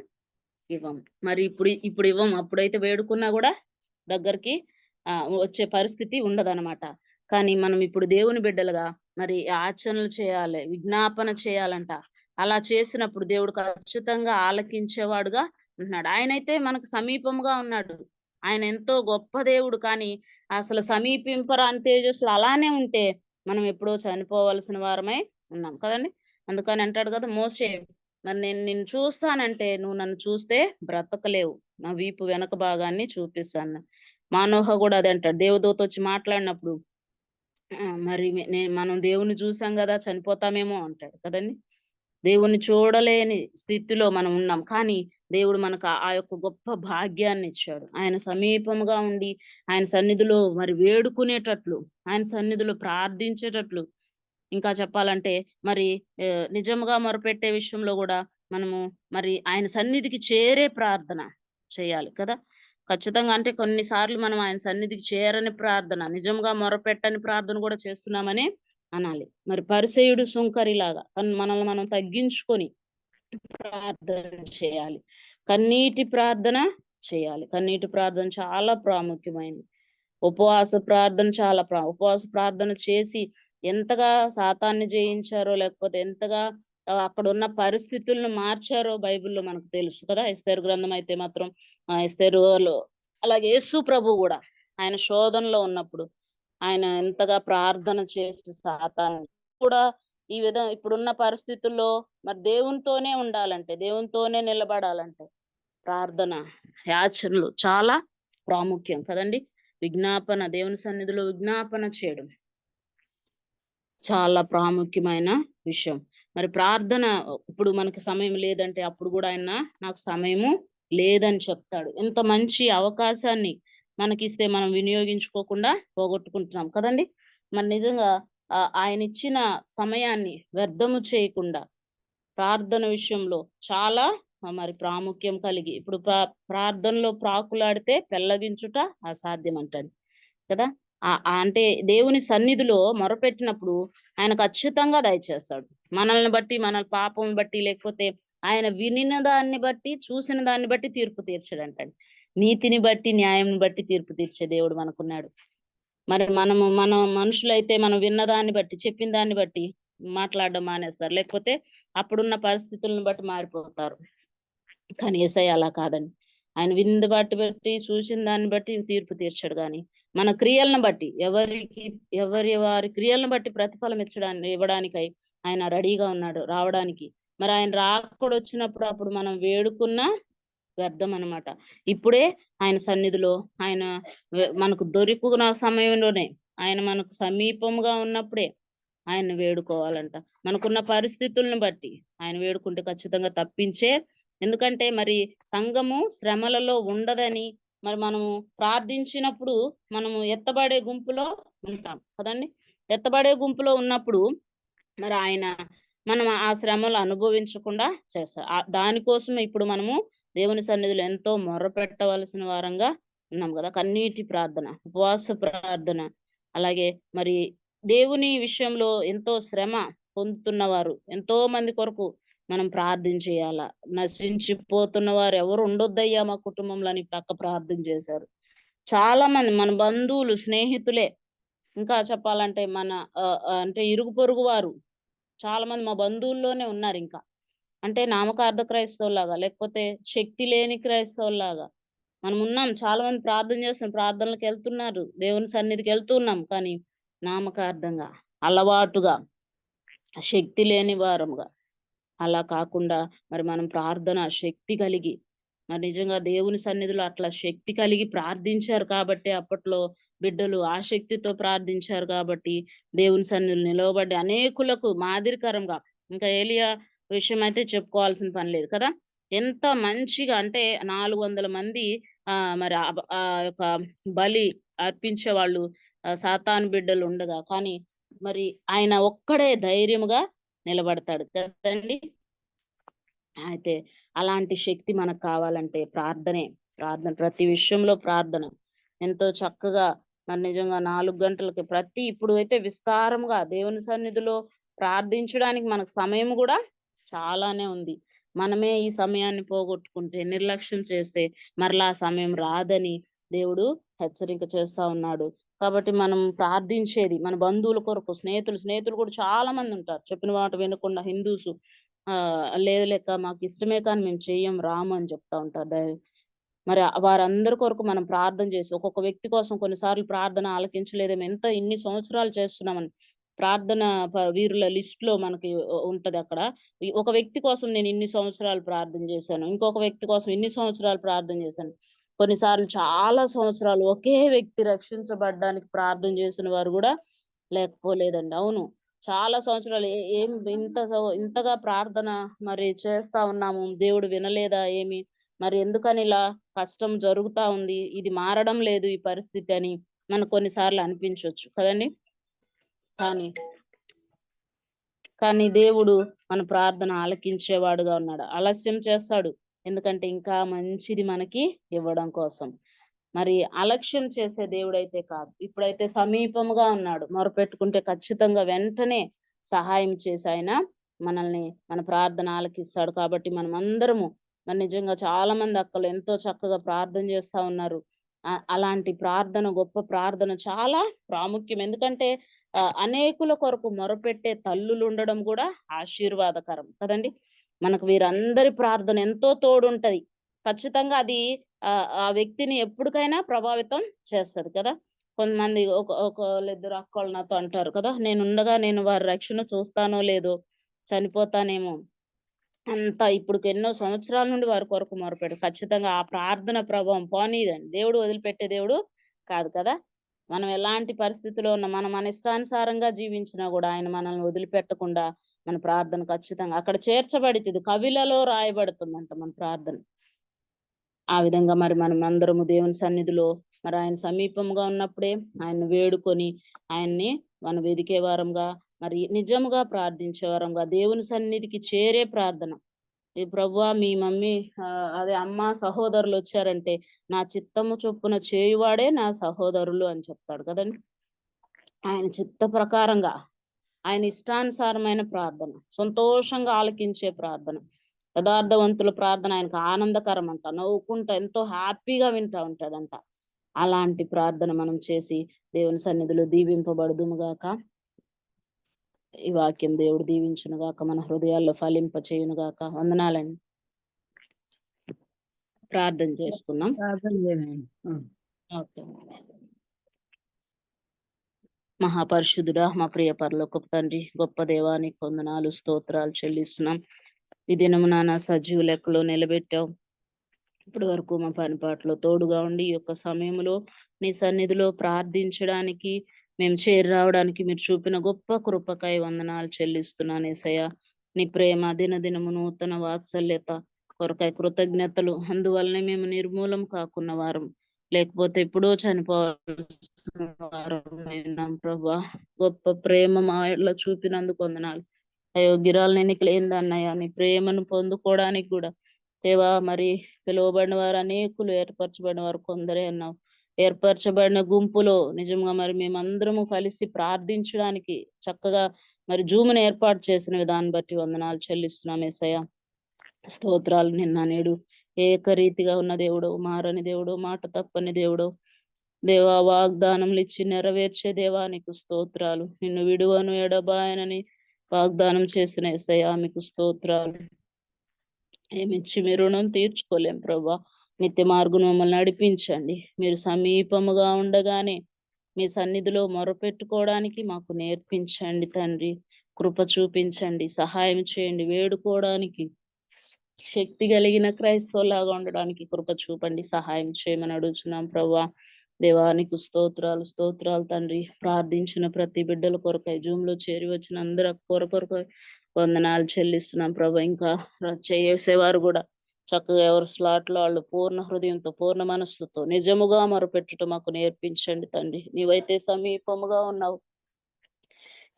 ఇవ్వం. మరి ఇప్పుడు ఇవ్వం. అప్పుడైతే వేడుకున్నా కూడా దగ్గరికి వచ్చే పరిస్థితి ఉండదన్నమాట. కానీ మనం ఇప్పుడు దేవుని బిడ్డలుగా మరి యాచనలు చేయాలి, విజ్ఞాపన చేయాలంట. అలా చేసినప్పుడు దేవుడు ఖచ్చితంగా ఆలకించేవాడుగా ఉంటున్నాడు. ఆయనైతే మనకు సమీపముగా ఉన్నాడు. ఆయన ఎంతో గొప్ప దేవుడు. కానీ అసలు సమీపింపరాని తేజస్సులు అలానే ఉంటే మనం ఎప్పుడో చనిపోవలసిన వారమై ఉన్నాం కదండి. అందుకని అంటాడు కదా మోషే, మరి నేను నిన్ను చూస్తానంటే నువ్వు నన్ను చూస్తే బ్రతకలేవు, నా వీపు వెనక భాగాన్ని చూపిస్తాను. మానోహ కూడా అదే అంటాడు. దేవదూత వచ్చి మాట్లాడినప్పుడు మరి మనం దేవుని చూసాం కదా చనిపోతామేమో అంటాడు కదండి. దేవుణ్ణి చూడలేని స్థితిలో మనం ఉన్నాం. కానీ దేవుడు మనకు ఆ యొక్క గొప్ప భాగ్యాన్ని ఇచ్చాడు. ఆయన సమీపముగా ఉండి ఆయన సన్నిధిలో మరి వేడుకునేటట్లు, ఆయన సన్నిధిలో ప్రార్థించేటట్లు, ఇంకా చెప్పాలంటే మరి నిజముగా మొరపెట్టే విషయంలో కూడా మనము మరి ఆయన సన్నిధికి చేరే ప్రార్థన చేయాలి కదా. ఖచ్చితంగా అంటే కొన్నిసార్లు మనం ఆయన సన్నిధికి చేరని ప్రార్థన, నిజంగా మొరపెట్టని ప్రార్థన కూడా చేస్తున్నామని అనాలి. మరి పరిసయుడు సుంకరిలాగా మనల్ని మనం తగ్గించుకొని ప్రార్థన చేయాలి. కన్నీటి ప్రార్థన చేయాలి. కన్నీటి ప్రార్థన చాలా ప్రాముఖ్యమైనది. ఉపవాస ప్రార్థన చాలా ఉపవాస ప్రార్థన చేసి ఎంతగా సాతాన్ని జయించారో, లేకపోతే ఎంతగా అక్కడ ఉన్న పరిస్థితులను మార్చారో బైబిల్లో మనకు తెలుసు కదా. ఎస్తేరు గ్రంథం అయితే మాత్రం ఎస్తేరులో, అలాగే యేసు ప్రభు కూడా ఆయన శోధనలో ఉన్నప్పుడు ఆయన ఎంతగా ప్రార్థన చేసి సాతాన్ని కూడా ఈ విధంగా ఇప్పుడున్న పరిస్థితుల్లో మరి దేవునితోనే ఉండాలంటే, దేవునితోనే నిలబడాలంటే ప్రార్థన, యాచనలు చాలా ప్రాముఖ్యం కదండి. విజ్ఞాపన, దేవుని సన్నిధిలో విజ్ఞాపన చేయడం చాలా ప్రాముఖ్యమైన విషయం. మరి ప్రార్థన ఇప్పుడు మనకి సమయం లేదంటే అప్పుడు కూడా ఆయన నాకు సమయము లేదని చెప్తాడు. ఎంత మంచి అవకాశాన్ని మనకిస్తే మనం వినియోగించుకోకుండా పోగొట్టుకుంటున్నాం కదండి. మరి నిజంగా ఆయన ఇచ్చిన సమయాన్ని వ్యర్థము చేయకుండా ప్రార్థన విషయంలో చాలా మరి ప్రాముఖ్యం కలిగి, ఇప్పుడు ప్రార్థనలో ప్రాకులాడితే పెళ్లగించుట అసాధ్యం అంటాడు కదా. అంటే దేవుని సన్నిధిలో మొరపెట్టినప్పుడు ఆయన ఖచ్చితంగా దయచేస్తాడు. మనల్ని బట్టి, మన పాపం బట్టి, లేకపోతే ఆయన వినిన దాన్ని బట్టి, చూసిన దాన్ని బట్టి తీర్పు తీర్చడంటాడు. నీతిని బట్టి, న్యాయం బట్టి తీర్పు తీర్చే దేవుడు మనకున్నాడు. మరి మన మనుషులైతే మనం విన్న దాన్ని బట్టి, చెప్పిన దాన్ని బట్టి మాట్లాడడం మానేస్తారు, లేకపోతే అప్పుడున్న పరిస్థితులను బట్టి మారిపోతారు. కానీ యేసయ్య అలా కాదండి. ఆయన విందు బట్టి చూసిన దాన్ని బట్టి తీర్పు తీర్చాడు. కానీ మన క్రియలను బట్టి, వారి క్రియలను బట్టి ప్రతిఫలం ఇవ్వడానికై ఆయన రెడీగా ఉన్నాడు రావడానికి. మరి ఆయన రాకడ వచ్చినప్పుడు అప్పుడు మనం వేడుకున్న వ్యర్థం అనమాట. ఇప్పుడే ఆయన సన్నిధిలో ఆయన మనకు దొరికిన సమయంలోనే, ఆయన మనకు సమీపంగా ఉన్నప్పుడే ఆయన వేడుకోవాలంట. మనకున్న పరిస్థితులను బట్టి ఆయన వేడుకుంటే ఖచ్చితంగా తప్పించే. ఎందుకంటే మరి సంఘము శ్రమలలో ఉండదని, మరి మనము ప్రార్థించినప్పుడు మనము ఎత్తబడే గుంపులో ఉంటాం కదండి. ఎత్తబడే గుంపులో ఉన్నప్పుడు మరి ఆయన మనం ఆ శ్రమలు అనుభవించకుండా చేస్తారు. దానికోసం ఇప్పుడు మనము దేవుని సన్నిధిలో ఎంతో మొర్రపెట్టవలసిన వారంగా ఉన్నాం కదా. కన్నీటి ప్రార్థన, ఉపవాస ప్రార్థన, అలాగే మరి దేవుని విషయంలో ఎంతో శ్రమ పొందుతున్నవారు ఎంతో మంది కొరకు మనం ప్రార్థన చేయాలా. నశించిపోతున్న వారు ఎవరు ఉండొద్దయ్యా మా కుటుంబంలో అని పక్క ప్రార్థన చేశారు. చాలా మంది మన బంధువులు, స్నేహితులే, ఇంకా చెప్పాలంటే మన అంటే ఇరుగు పొరుగు వారు చాలా మంది మా బంధువుల్లోనే ఉన్నారు ఇంకా. అంటే నామకార్థ క్రైస్తవుల్లాగా, లేకపోతే శక్తి లేని క్రైస్తవుల్లాగా మనం ఉన్నాం. చాలా మంది ప్రార్థన చేస్తున్నాం, ప్రార్థనలకు వెళ్తున్నారు, దేవుని సన్నిధికి వెళ్తున్నాం. కానీ నామకార్థంగా, అలవాటుగా, శక్తి లేని వారముగా. అలా కాకుండా మరి మనం ప్రార్థన శక్తి కలిగి, మరి నిజంగా దేవుని సన్నిధిలో అట్లా శక్తి కలిగి ప్రార్థించారు కాబట్టి అప్పట్లో బిడ్డలు ఆ శక్తితో ప్రార్థించారు కాబట్టి దేవుని సన్నిధిలో నిలవబడి అనేకులకు మాదిరికరంగా, ఇంకా ఏలియా విషయం అయితే చెప్పుకోవాల్సిన పని లేదు కదా. ఎంత మంచిగా అంటే 400 మంది మరి ఆ యొక్క బలి అర్పించే వాళ్ళు సాతాను బిడ్డలు ఉండగా, కానీ మరి ఆయన ఒక్కడే ధైర్యముగా నిలబడతాడు కదండి. అయితే అలాంటి శక్తి మనకు కావాలంటే ప్రార్థనే. ప్రార్థన, ప్రతి విషయంలో ప్రార్థన. ఎంతో చక్కగా మరి నిజంగా 4 గంటలకి ఇప్పుడు అయితే విస్తారంగా దేవుని సన్నిధిలో ప్రార్థించడానికి మనకు సమయం కూడా చాలానే ఉంది. మనమే ఈ సమయాన్ని పోగొట్టుకుంటే, నిర్లక్ష్యం చేస్తే మరలా ఆ సమయం రాదని దేవుడు హెచ్చరిక చేస్తా ఉన్నాడు. కాబట్టి మనం ప్రార్థించేది మన బంధువుల కొరకు, స్నేహితులు కూడా చాలా మంది ఉంటారు. చెప్పిన మాట వినకుండా హిందూసు లేదు లెక్క మాకు ఇష్టమే కానీ మేము చెయ్యం, రాము అని చెప్తా ఉంటారు. మరి వారందరి కొరకు మనం ప్రార్థన చేసి, ఒక్కొక్క వ్యక్తి కోసం కొన్నిసార్లు ప్రార్థన ఆలకించలేదేమో, ఇన్ని సంవత్సరాలు చేస్తున్నామని ప్రార్థన వీరుల లిస్ట్ లో మనకి ఉంటది అక్కడ. ఒక వ్యక్తి కోసం నేను ఇన్ని సంవత్సరాలు ప్రార్థన చేశాను, ఇంకొక వ్యక్తి కోసం ఇన్ని సంవత్సరాలు ప్రార్థన చేశాను. కొన్నిసార్లు చాలా సంవత్సరాలు ఒకే వ్యక్తి రక్షించబడ్డానికి ప్రార్థన చేసిన వారు కూడా లేకపోలేదండి. అవును, చాలా సంవత్సరాలు ఏం ఇంతగా ప్రార్థన మరి చేస్తా ఉన్నాము, దేవుడు వినలేదా ఏమి, మరి ఎందుకని ఇలా కష్టం జరుగుతా ఉంది, ఇది మారడం లేదు ఈ పరిస్థితి అని మనకు కొన్నిసార్లు అనిపించవచ్చు కదండి. కానీ దేవుడు మన ప్రార్థన ఆలకించేవాడుగా ఉన్నాడు. ఆలస్యం చేస్తాడు, ఎందుకంటే ఇంకా మంచిది మనకి ఇవ్వడం కోసం. మరి అలక్ష్యం చేసే దేవుడైతే కాదు. ఇప్పుడైతే సమీపముగా ఉన్నాడు, మొరపెట్టుకుంటే ఖచ్చితంగా వెంటనే సహాయం చేసి ఆయన మనల్ని, మన ప్రార్థన ఆలకిస్తాడు. కాబట్టి మనం అందరము మరి నిజంగా చాలా మంది అక్కలు ఎంతో చక్కగా ప్రార్థన చేస్తా ఉన్నారు. అలాంటి ప్రార్థన, గొప్ప ప్రార్థన చాలా ప్రాముఖ్యం. ఎందుకంటే అనేకుల కొరకు మొరపెట్టే తల్లులు ఉండడం కూడా ఆశీర్వాదకరం కదండి. మనకు వీరందరి ప్రార్థన ఎంతో తోడుంటది. ఖచ్చితంగా అది ఆ వ్యక్తిని ఎప్పటికైనా ప్రభావితం చేస్తది కదా. కొంతమంది ఒకళ్ళిద్దరు అక్కలు నాతో అంటారు కదా, నేనుండగా నేను వారి రక్షణ చూస్తానో లేదో, చనిపోతానేమో అంతా. ఇప్పుడు ఎన్నో సంవత్సరాల నుండి వారి కొరకు మొరపెడు. ఖచ్చితంగా ఆ ప్రార్థన ప్రభావం పోనీదండి. దేవుడు వదిలిపెట్టే దేవుడు కాదు కదా. మనం ఎలాంటి పరిస్థితిలో ఉన్నా, మనం మన ఇష్టానుసారంగా జీవించినా కూడా ఆయన మనల్ని వదిలిపెట్టకుండా మన ప్రార్థన ఖచ్చితంగా అక్కడ చేర్చబడుతుంది. కవిలలో రాయబడుతుందంట మన ప్రార్థన. ఆ విధంగా మరి మనం అందరము దేవుని సన్నిధిలో మరి ఆయన సమీపంగా ఉన్నప్పుడే ఆయన్ని వేడుకొని ఆయన్ని మనం వెదికే వారంగా, మరి నిజముగా ప్రార్థించే వారంగా, దేవుని సన్నిధికి చేరే ప్రార్థన. ఈ ప్రభువా మీ మమ్మీ అదే అమ్మ సహోదరులు వచ్చారంటే నా చిత్తము చొప్పున చేయువాడే నా సహోదరులు అని చెప్తాడు కదండి. ఆయన చిత్త ప్రకారంగా, ఆయన ఇష్టానుసారమైన ప్రార్థన, సంతోషంగా ఆలకించే ప్రార్థన, యథార్థవంతుల ప్రార్థన ఆయనకు ఆనందకరం అంట. నవ్వుకుంటా ఎంతో హ్యాపీగా వింటా ఉంటదంట. అలాంటి ప్రార్థన మనం చేసి దేవుని సన్నిధిలో దీవింపబడుదుముగాక. ఈ వాక్యం దేవుడు దీవించునుగాక, మన హృదయాల్లో ఫలింప చేయునుగాక. వందనాలండి. ప్రార్థన చేసుకుందాం. ఓకే. మహాపరిశుద్ధుడా, మా ప్రియ పరలోకపు తండ్రి, గొప్ప దేవానికి వందనాలు, స్తోత్రాలు చెల్లిస్తున్నాం. ఈ దినము నాన్న సజీవ లెక్కలో నిలబెట్టావు. ఇప్పటి వరకు మా పనిపాట్లో తోడుగా ఉండి ఈ యొక్క సమయంలో నీ సన్నిధిలో ప్రార్థించడానికి మేము చేరి రావడానికి మీరు చూపిన గొప్ప కృపకై వందనాలు చెల్లిస్తున్నాను యేసయ్య. నీ ప్రేమ దినదినము నూతన వాత్సల్యత కొరకై కృతజ్ఞతలు. అందువల్లనే మేము నిర్మూలం కాకున్న వారం, లేకపోతే ఎప్పుడో చనిపోవాల్సిన వారం ప్రభా. గొప్ప ప్రేమ మా ఇళ్ళ చూపినందుకు వందనాలు. అయోగ్యురాలు ఎన్నికలేందన్నయ్య, నీ ప్రేమను పొందుకోవడానికి కూడా దేవా మరి పిలువబడిన వారు అనేకులు, ఏర్పరచబడిన వారు కొందరే అన్నావు. ఏర్పరచబడిన గుంపులో నిజంగా మరి మేమందరము కలిసి ప్రార్థించడానికి చక్కగా మరి జూమ్ను ఏర్పాటు చేసిన విధాన్ని బట్టి వందనాలు చెల్లిస్తున్నాం యేసయ్య. స్తోత్రాలు. నిన్న నేడు ఏకరీతిగా ఉన్న దేవుడు, మారని దేవుడు, మాట తప్పని దేవుడు, దేవా వాగ్దానములు ఇచ్చి నెరవేర్చే దేవా నీకు స్తోత్రాలు. నిన్ను విడువను ఎడబాయనని వాగ్దానం చేసిన యేసయ్య మీకు స్తోత్రాలు. ఏమిచ్చి మీ రుణం తీర్చుకోలేం ప్రభా. నిత్య మార్గం మమ్మల్ని నడిపించండి. మీరు సమీపముగా ఉండగానే మీ సన్నిధిలో మొరపెట్టుకోవడానికి మాకు నేర్పించండి తండ్రి. కృప చూపించండి, సహాయం చేయండి. వేడుకోవడానికి శక్తి కలిగిన క్రైస్తవులాగా ఉండడానికి కృప చూపండి, సహాయం చేయమని అడుగుతున్నాం ప్రభా. దేవానికి స్తోత్రాలు స్తోత్రాలు తండ్రి. ప్రార్థించిన ప్రతి బిడ్డల కొరకై, జూమ్ లో చేరి వచ్చిన అందరి కొరకొరకై వందనాలు చెల్లిస్తున్నాం ప్రభా. ఇంకా చేసేవారు కూడా చక్కగా ఎవరి స్లాట్ లో వాళ్ళు పూర్ణ హృదయంతో, పూర్ణ మనస్సుతో నిజముగా మొరపెట్టుట మాకు నేర్పించండి తండ్రి. నీవైతే సమీపముగా ఉన్నావు.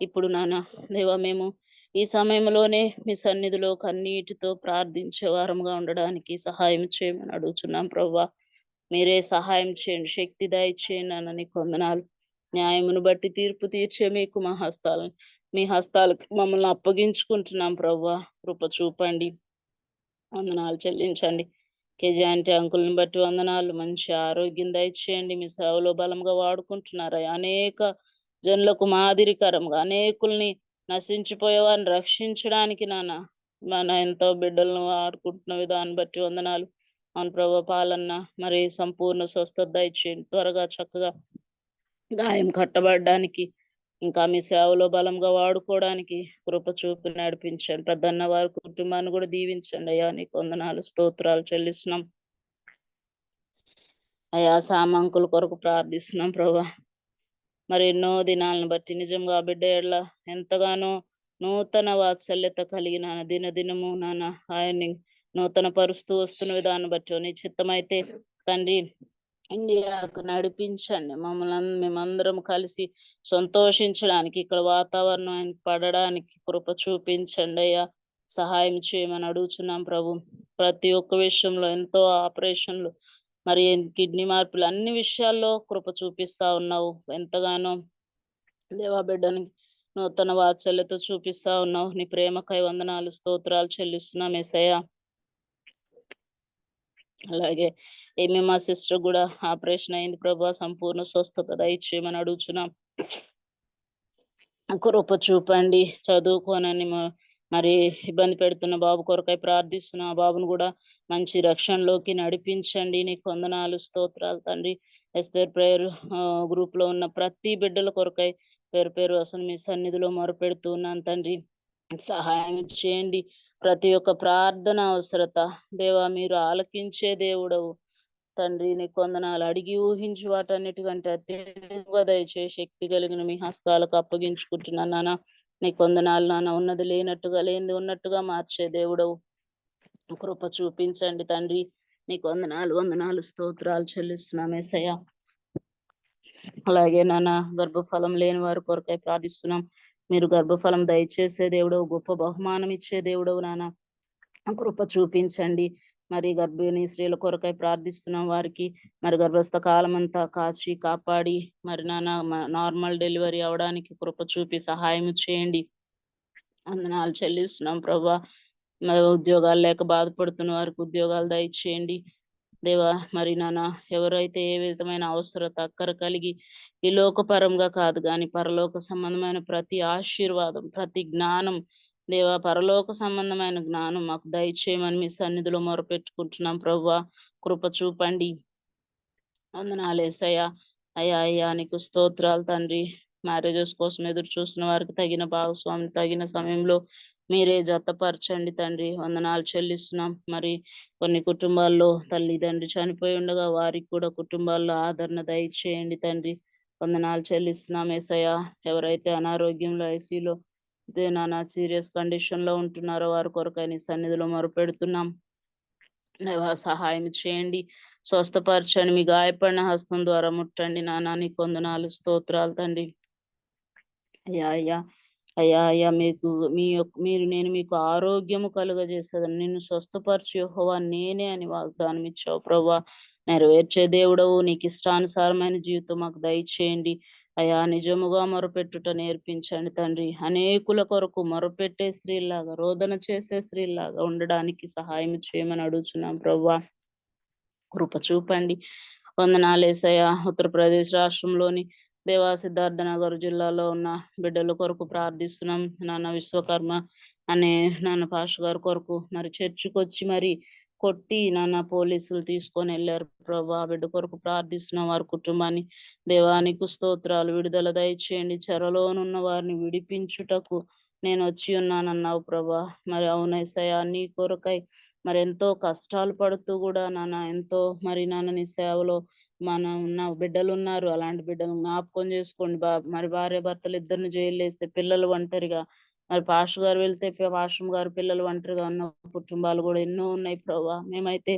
ఇప్పుడు నాన్న దేవా, మేము ఈ సమయంలోనే మీ సన్నిధిలో కన్నీటితో ప్రార్థించే వారంగా ఉండడానికి సహాయం చేయమని అడుగుతున్నాం ప్రభా. మీరే సహాయం చేయండి, శక్తి దయచేయండి అన్న నీకు వందనాలు. న్యాయమును బట్టి తీర్పు తీర్చే మీకు మీ హస్తాలకు మమ్మల్ని అప్పగించుకుంటున్నాం ప్రభా. కృప చూపండి, వందనాలు చెల్లించండి. కేజీ ఆంటీ అంకుల్ని బట్టి వందనాలు. మంచి ఆరోగ్యం దయచేయండి. మీ సేవలో బలంగా వాడుకుంటున్నారు. అనేక జనులకు మాదిరికరంగా అనేకుల్ని నశించిపోయేవారిని రక్షించడానికి మన ఎంతో బిడ్డలను ఆడుకుంటున్న విధాన్ని బట్టి వందనాలు. అవును ప్రభా, పాలన్న మరి సంపూర్ణ స్వస్థత దయచేయండి. త్వరగా చక్కగా గాయం కట్టబడడానికి, ఇంకా మీ సేవలో బలంగా వాడుకోవడానికి కృప చూపి నడిపించండి. పెద్దన్న వారి కుటుంబాన్ని కూడా దీవించండి అయ్యా. నీకు వందనాలు స్తోత్రాలు చెల్లిస్తున్నాం అయ్యా. సామంకుల కొరకు ప్రార్థిస్తున్నాం ప్రభా. మరి ఎన్నో దినాలను బట్టి నిజంగా బిడ్డ ఎడ్ల ఎంతగానో నూతన వాత్సల్యత కలిగిన దినదినము నాన్న ఆయన్ని నూతన పరుస్తూ వస్తున్న విధాన్ని బట్టి నీ చిత్తమైతే తండ్రి ఇండియాకు నడిపించండి. మేమందరం కలిసి సంతోషించడానికి, ఇక్కడ వాతావరణం ఆయన పడడానికి కృప చూపించండి అయ్యా. సహాయం చేయమని అడుగుతున్నాం ప్రభు. ప్రతి ఒక్క విషయంలో ఎంతో ఆపరేషన్లు, మరి కిడ్నీ మార్పులు, అన్ని విషయాల్లో కృప చూపిస్తా ఉన్నావు. ఎంతగానో దేవా బిడ్డని నూతన వాత్సల్యతో చూపిస్తా ఉన్నావు. నీ ప్రేమకై వందనాలు స్తోత్రాలు చెల్లిస్తున్నాం యేసయ్య. అలాగే మా సిస్టర్ కూడా ఆపరేషన్ అయింది ప్రభా. సంపూర్ణ స్వస్థత దయచేయమని అడుగుతున్నాం. కృప చూపండి. చదువుకోనని మరి ఇబ్బంది పెడుతున్న బాబు కొరకై ప్రార్థిస్తున్నా. ఆ బాబును కూడా మంచి రక్షణలోకి నడిపించండి. నీకు వందనాలు స్తోత్రాలు తండ్రి. ఎస్తేర్ ప్రేయర్ గ్రూప్ లో ఉన్న ప్రతి బిడ్డల కొరకై పేరు పేరు అసలు మీ సన్నిధిలో మొరపెడుతూ ఉన్నాను తండ్రి. సహాయం చేయండి. ప్రతి ఒక్క ప్రార్థన అవసరత దేవా మీరు ఆలకించే దేవుడవు తండ్రి. నీకు వందనాలు. అడిగి ఊహించి వాటన్నిటికంటే అత్యంతంగా దయచే శక్తి కలిగిన మీ హస్తాలకు అప్పగించుకుంటున్నాను నాన్న. నీకు వందనాలు నాన్న. ఉన్నది లేనట్టుగా, లేనిది ఉన్నట్టుగా మార్చే దేవుడవు. కృప చూపించండి తండ్రి. నీకు వందనాలు స్తోత్రాలు చెల్లిస్తున్నాం యేసయ్య. అలాగే నాన్న గర్భఫలం లేని వారి కొరకై ప్రార్థిస్తున్నాం. మీరు గర్భఫలం దయచేసే దేవుడవు, గొప్ప బహుమానం ఇచ్చే దేవుడవు నాన్న. కృప చూపించండి. మరి గర్భిణీ స్త్రీల కొరకై ప్రార్థిస్తున్నాం. వారికి మరి గర్భస్థ కాలం అంతా కాచి కాపాడి మరి నార్మల్ డెలివరీ అవడానికి కృప చూపి సహాయం చేయండి. వందనాలు చెల్లిస్తున్నాం ప్రభా. మరి ఉద్యోగాలు లేక బాధపడుతున్న వారికి ఉద్యోగాలు దయచేయండి దేవా. మరి ఎవరైతే ఏ విధమైన అవసరత అక్కర కలిగి ఈ లోకపరంగా కాదు కానీ పరలోక సంబంధమైన ప్రతి ఆశీర్వాదం, ప్రతి జ్ఞానం దేవా, పరలోక సంబంధమైన జ్ఞానం మాకు దయచేయమని మీ సన్నిధిలో మొరపెట్టుకుంటున్నాం ప్రభువా. కృప చూపండి. వందనాలు యేసయ్య. అయ్యా నీకు స్తోత్రాలు తండ్రి. మ్యారేజెస్ కోసం ఎదురు చూస్తున్న వారికి తగిన భాగస్వామి తగిన సమయంలో మీరే జతపరచండి తండ్రి. వందనాలు చెల్లిస్తున్నాం. మరి కొన్ని కుటుంబాల్లో తల్లిదండ్రి చనిపోయి ఉండగా వారికి కూడా కుటుంబాల్లో ఆదరణ దయచేయండి తండ్రి. వందనాలు చెల్లిస్తున్నాం యేసయ్య. ఎవరైతే అనారోగ్యంలో ఐసీలో సీరియస్ కండిషన్ లో ఉంటున్నారో వారి కొరకై నీ సన్నిధిలో మొరపెడుతున్నాం. సహాయం చేయండి, స్వస్థపరచండి. మీ గాయపడిన హస్తం ద్వారా ముట్టండి నాన్న. నీకు వందనాలు స్తోత్రాలు తండ్రి. అయ్యా మీరు నేను మీకు ఆరోగ్యము కలుగజేసేదని నిన్ను స్వస్థపరచు యెహోవా నేనే అని వాగ్దానం ఇచ్చావు ప్రభా. నెరవేర్చే దేవుడవు. నీకు ఇష్టానుసారమైన జీవితం మాకు దయచేయండి. అయా నిజముగా మొరపెట్టుట నేర్పించండి తండ్రి. అనేకుల కొరకు మొరపెట్టే స్త్రీలాగా, రోదన చేసే స్త్రీలాగా ఉండడానికి సహాయం చేయమని అడుగుచున్నాం ప్రభువా. కృప చూపండి. వందనాలేసయ్యా. ఉత్తరప్రదేశ్ రాష్ట్రంలోని దేవా సిద్ధార్థ నగర్ జిల్లాలో ఉన్న బిడ్డల కొరకు ప్రార్థిస్తున్నాం. నాన్న విశ్వకర్మ అనే నాన్న పాస్టర్ గారి కొరకు మరి చర్చికి వచ్చి మరి కొట్టి నాన్న పోలీసులు తీసుకొని వెళ్ళారు ప్రభా. బిడ్డ కొరకు ప్రార్థిస్తున్నాం. వారి కుటుంబాన్ని దేవానికి స్తోత్రాలు. విడుదల దయచేయండి. చెరలోనున్న వారిని విడిపించుటకు నేను వచ్చి ఉన్నానన్నావు ప్రభా. మరి అవునేసయ్యా, నీ కొరకై మరి ఎంతో కష్టాలు పడుతూ కూడా నాన్న ఎంతో మరి నాన్న నీ సేవలో ఉన్న బిడ్డలు ఉన్నారు. అలాంటి బిడ్డలు జ్ఞాపకం చేసుకోండి మరి భార్య భర్తలు ఇద్దరిని జైలు వేస్తే పిల్లలు ఒంటరిగా, మరి పాస్టర్ గారు వెళ్తే పాస్టర్ గారు పిల్లలు ఒంటరిగా ఉన్న కుటుంబాలు కూడా ఎన్నో ఉన్నాయి ప్రభా. మేమైతే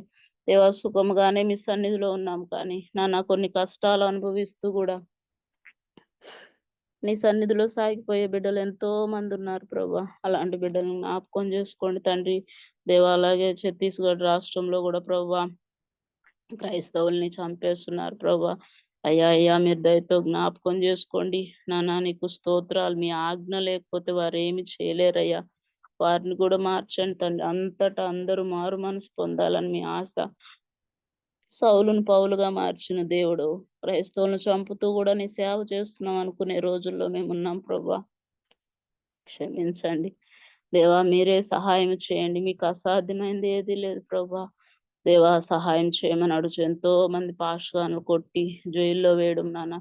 దేవా సుఖముగానే మీ సన్నిధిలో ఉన్నాం, కానీ నాన్న కొన్ని కష్టాలు అనుభవిస్తూ కూడా నీ సన్నిధిలో సాగిపోయే బిడ్డలు ఎంతో మంది ఉన్నారు ప్రభా. అలాంటి బిడ్డలను జ్ఞాపకం చేసుకోండి తండ్రి దేవా. అలాగే ఛత్తీస్గఢ్ రాష్ట్రంలో కూడా ప్రభా క్రైస్తవుల్ని చంపేస్తున్నారు ప్రభా. అయ్యా అయ్యా, మీరు దయతో జ్ఞాపకం చేసుకోండి నాన్న. నీకు స్తోత్రాలు. మీ ఆజ్ఞ లేకపోతే వారు ఏమి చేయలేరయ్యా. వారిని కూడా మార్చండి తండ్రి. అంతటా అందరూ మారు మనసు పొందాలని మీ ఆశ. సౌలును పౌలుగా మార్చిన దేవుడు, క్రైస్తవులను చంపుతూ కూడా నీ సేవ చేస్తున్నాం అనుకునే రోజుల్లో మేమున్నాం ప్రభా. క్షమించండి దేవా. మీరే సహాయం చేయండి. మీకు అసాధ్యమైనది ఏది లేదు ప్రభా. దేవా సహాయం చేయమని అడుచు. ఎంతో మంది పాస్టర్లు కొట్టి జైల్లో వేయడం నాన్న.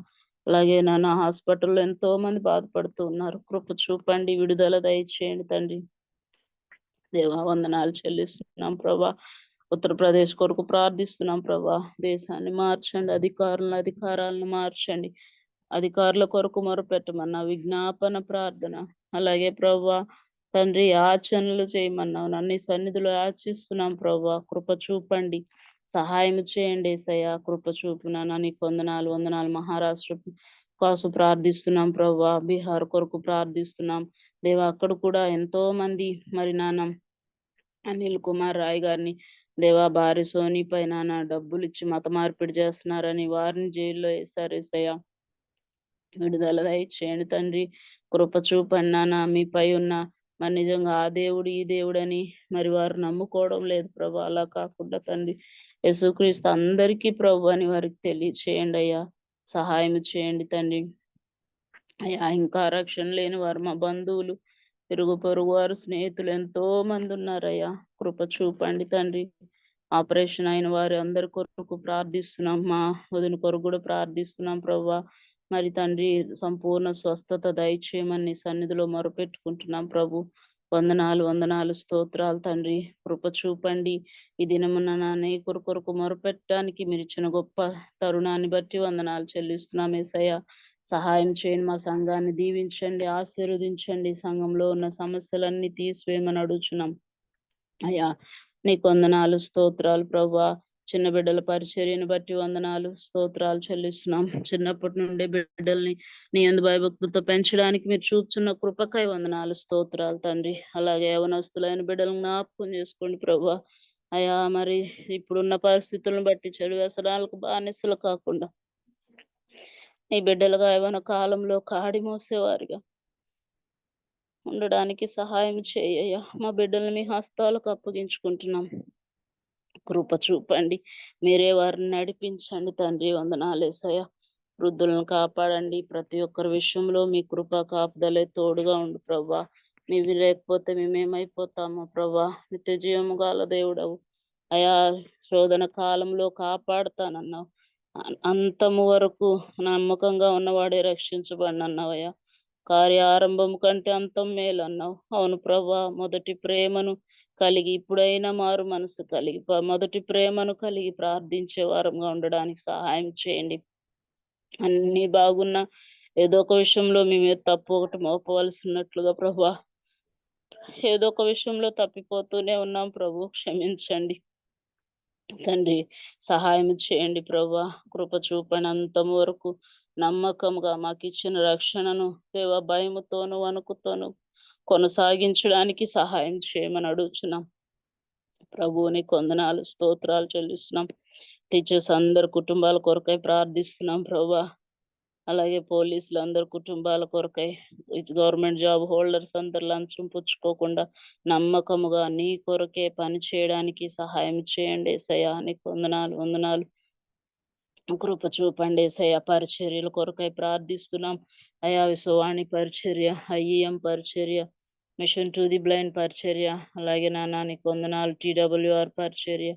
అలాగే నాన్న హాస్పిటల్లో ఎంతో మంది బాధపడుతూ ఉన్నారు. కృప చూపండి. విడుదల దయచేయండి తండ్రి దేవా. వందనాలు చెల్లిస్తున్నాం ప్రభా. ఉత్తరప్రదేశ్ కొరకు ప్రార్థిస్తున్నాం ప్రభా. దేశాన్ని మార్చండి. అధికారాలను మార్చండి. అధికారుల కొరకు మొరపెట్టమన్నా విజ్ఞాపన ప్రార్థన. అలాగే ప్రభా తండ్రి యాచనలు చేయమన్నావు. నన్ను సన్నిధిలో యాచిస్తున్నాం ప్రభా. కృప చూపండి. సహాయం చేయండి ఏసయ్యా. కృప చూపు నాన్న. నీకు వందనాలు వందనాలు. మహారాష్ట్ర కోసం ప్రార్థిస్తున్నాం ప్రభా. బీహార్ కొరకు ప్రార్థిస్తున్నాం దేవా. అక్కడ కూడా ఎంతో మంది మరి నాన్న అనిల్ కుమార్ రాయ్ గారిని దేవా భార్య సోనీ పై నాన్న డబ్బులు ఇచ్చి మత మార్పిడి చేస్తున్నారని వారిని జైల్లో వేశారు ఏసయ్యా. విడుదల దయచేయండి తండ్రి. కృప చూపండి నాన్న. మీపై ఉన్న మరి నిజంగా ఆ దేవుడు ఈ దేవుడని మరి వారు నమ్ముకోవడం లేదు ప్రభు. అలా కాకుండా తండ్రి యేసుక్రీస్తు అందరికీ ప్రభు అని వారికి తెలియచేయండి అయ్యా. సహాయం చేయండి తండ్రి అయ్యా. ఇంకా రక్షణ లేని వారు మా బంధువులు, ఇరుగు పొరుగు వారు, స్నేహితులు ఎంతో మంది ఉన్నారయ్యా. కృప చూపండి తండ్రి. ఆపరేషన్ అయిన వారి అందరి కొరకు ప్రార్థిస్తున్నాం. మా వదిన కొరకు కూడా ప్రార్థిస్తున్నాం ప్రభా. మరి తండ్రి సంపూర్ణ స్వస్థత దయచేయమని నీ సన్నిధిలో మొరపెట్టుకుంటున్నాం ప్రభు. వందనాలు వందనాలు. స్తోత్రాలు తండ్రి. కృప చూపండి. ఈ దినమున అనేకుల కొరకు మొరపెట్టడానికి మీరు ఇచ్చిన గొప్ప తరుణాన్ని బట్టి వందనాలు చెల్లిస్తున్నాం యేసయ్యా. సహాయం చేయండి. మా సంఘాన్ని దీవించండి, ఆశీర్వదించండి. సంఘంలో ఉన్న సమస్యలన్నీ తీసివేయమని అడుగుచున్నాం అయ్యా. నీకు వందనాలు స్తోత్రాలు ప్రభా. చిన్న బిడ్డల పరిచర్యను బట్టి వందనాలు స్తోత్రాలు చెల్లిస్తున్నాం. చిన్నప్పటి నుండి బిడ్డల్ని నీ యందు భయభక్తులతో పెంచడానికి మీరు చూపుచున్న కృపకై వందనాలు స్తోత్రాలు తండ్రి. అలాగే యవనస్తులైన బిడ్డలను జ్ఞాపకం చేసుకోండి ప్రభా. అయ్యా మరి ఇప్పుడున్న పరిస్థితులను బట్టి చెడు వ్యసనాలకు బానిసలు కాకుండా నీ బిడ్డలుగా యవన కాలంలో కాడి మోసేవారిగా ఉండడానికి సహాయం చేయ్యా. మా బిడ్డల్ని మీ హస్తాలకు అప్పగించుకుంటున్నాం. కృప చూపండి. మీరే వారిని నడిపించండి తండ్రి. వందనాలేసయ్యా. వృద్ధులను కాపాడండి. ప్రతి ఒక్కరి విషయంలో మీ కృప కాపుదలే తోడుగా ఉండు ప్రభా. మీవి లేకపోతే మేమేమైపోతామో ప్రభా. నిత్య జీవము గల దేవుడవు అయా. శోధన కాలంలో కాపాడుతానన్నావు. అంతము వరకు నమ్మకంగా ఉన్నవాడే రక్షించబడినన్నావయ్యా. కార్యారంభం కంటే అంతం మేలు అన్నావు. అవును ప్రభా. మొదటి ప్రేమను కలిగి ఇప్పుడైనా మారు మనసు కలిగి మొదటి ప్రేమను కలిగి ప్రార్థించే వారంగా ఉండడానికి సహాయం చేయండి. అన్ని బాగున్నా ఏదో ఒక విషయంలో మేము తప్పు ఒకటి మోపవలసి ఉన్నట్లుగా ప్రభా ఏదో ఒక విషయంలో తప్పిపోతూనే ఉన్నాం ప్రభు. క్షమించండి తండ్రి. సహాయం చేయండి ప్రభా. కృప చూపని అంతం వరకు నమ్మకంగా మాకు ఇచ్చిన రక్షణను దేవ భయముతోను వణుకుతోను కొనసాగించడానికి సహాయం చేయమని అడుగుచున్నాం ప్రభువుని. కొందనాలు స్తోత్రాలు చెల్లిస్తున్నాం. టీచర్స్ అందరు కుటుంబాల కొరకై ప్రార్థిస్తున్నాం ప్రభా. అలాగే పోలీసులు అందరు కుటుంబాల కొరకై, గవర్నమెంట్ జాబ్ హోల్డర్స్ అందరు లంచం పుచ్చుకోకుండా నమ్మకముగా నీ కొరకే పని చేయడానికి సహాయం చేయండి యేసయ్యా. నీకు వందనాలు. కృప చూపండి యేసయ్యా. పరిచర్యల కొరకై ప్రార్థిస్తున్నాం అయా. విశ్వవాణి పరిచర్య, ఐఎం పరిచర్య, మిషన్ టు ది బ్లైండ్ పరిచర్య, అలాగే నాన్న నీకు వందనాలు. TWR పరిచర్య,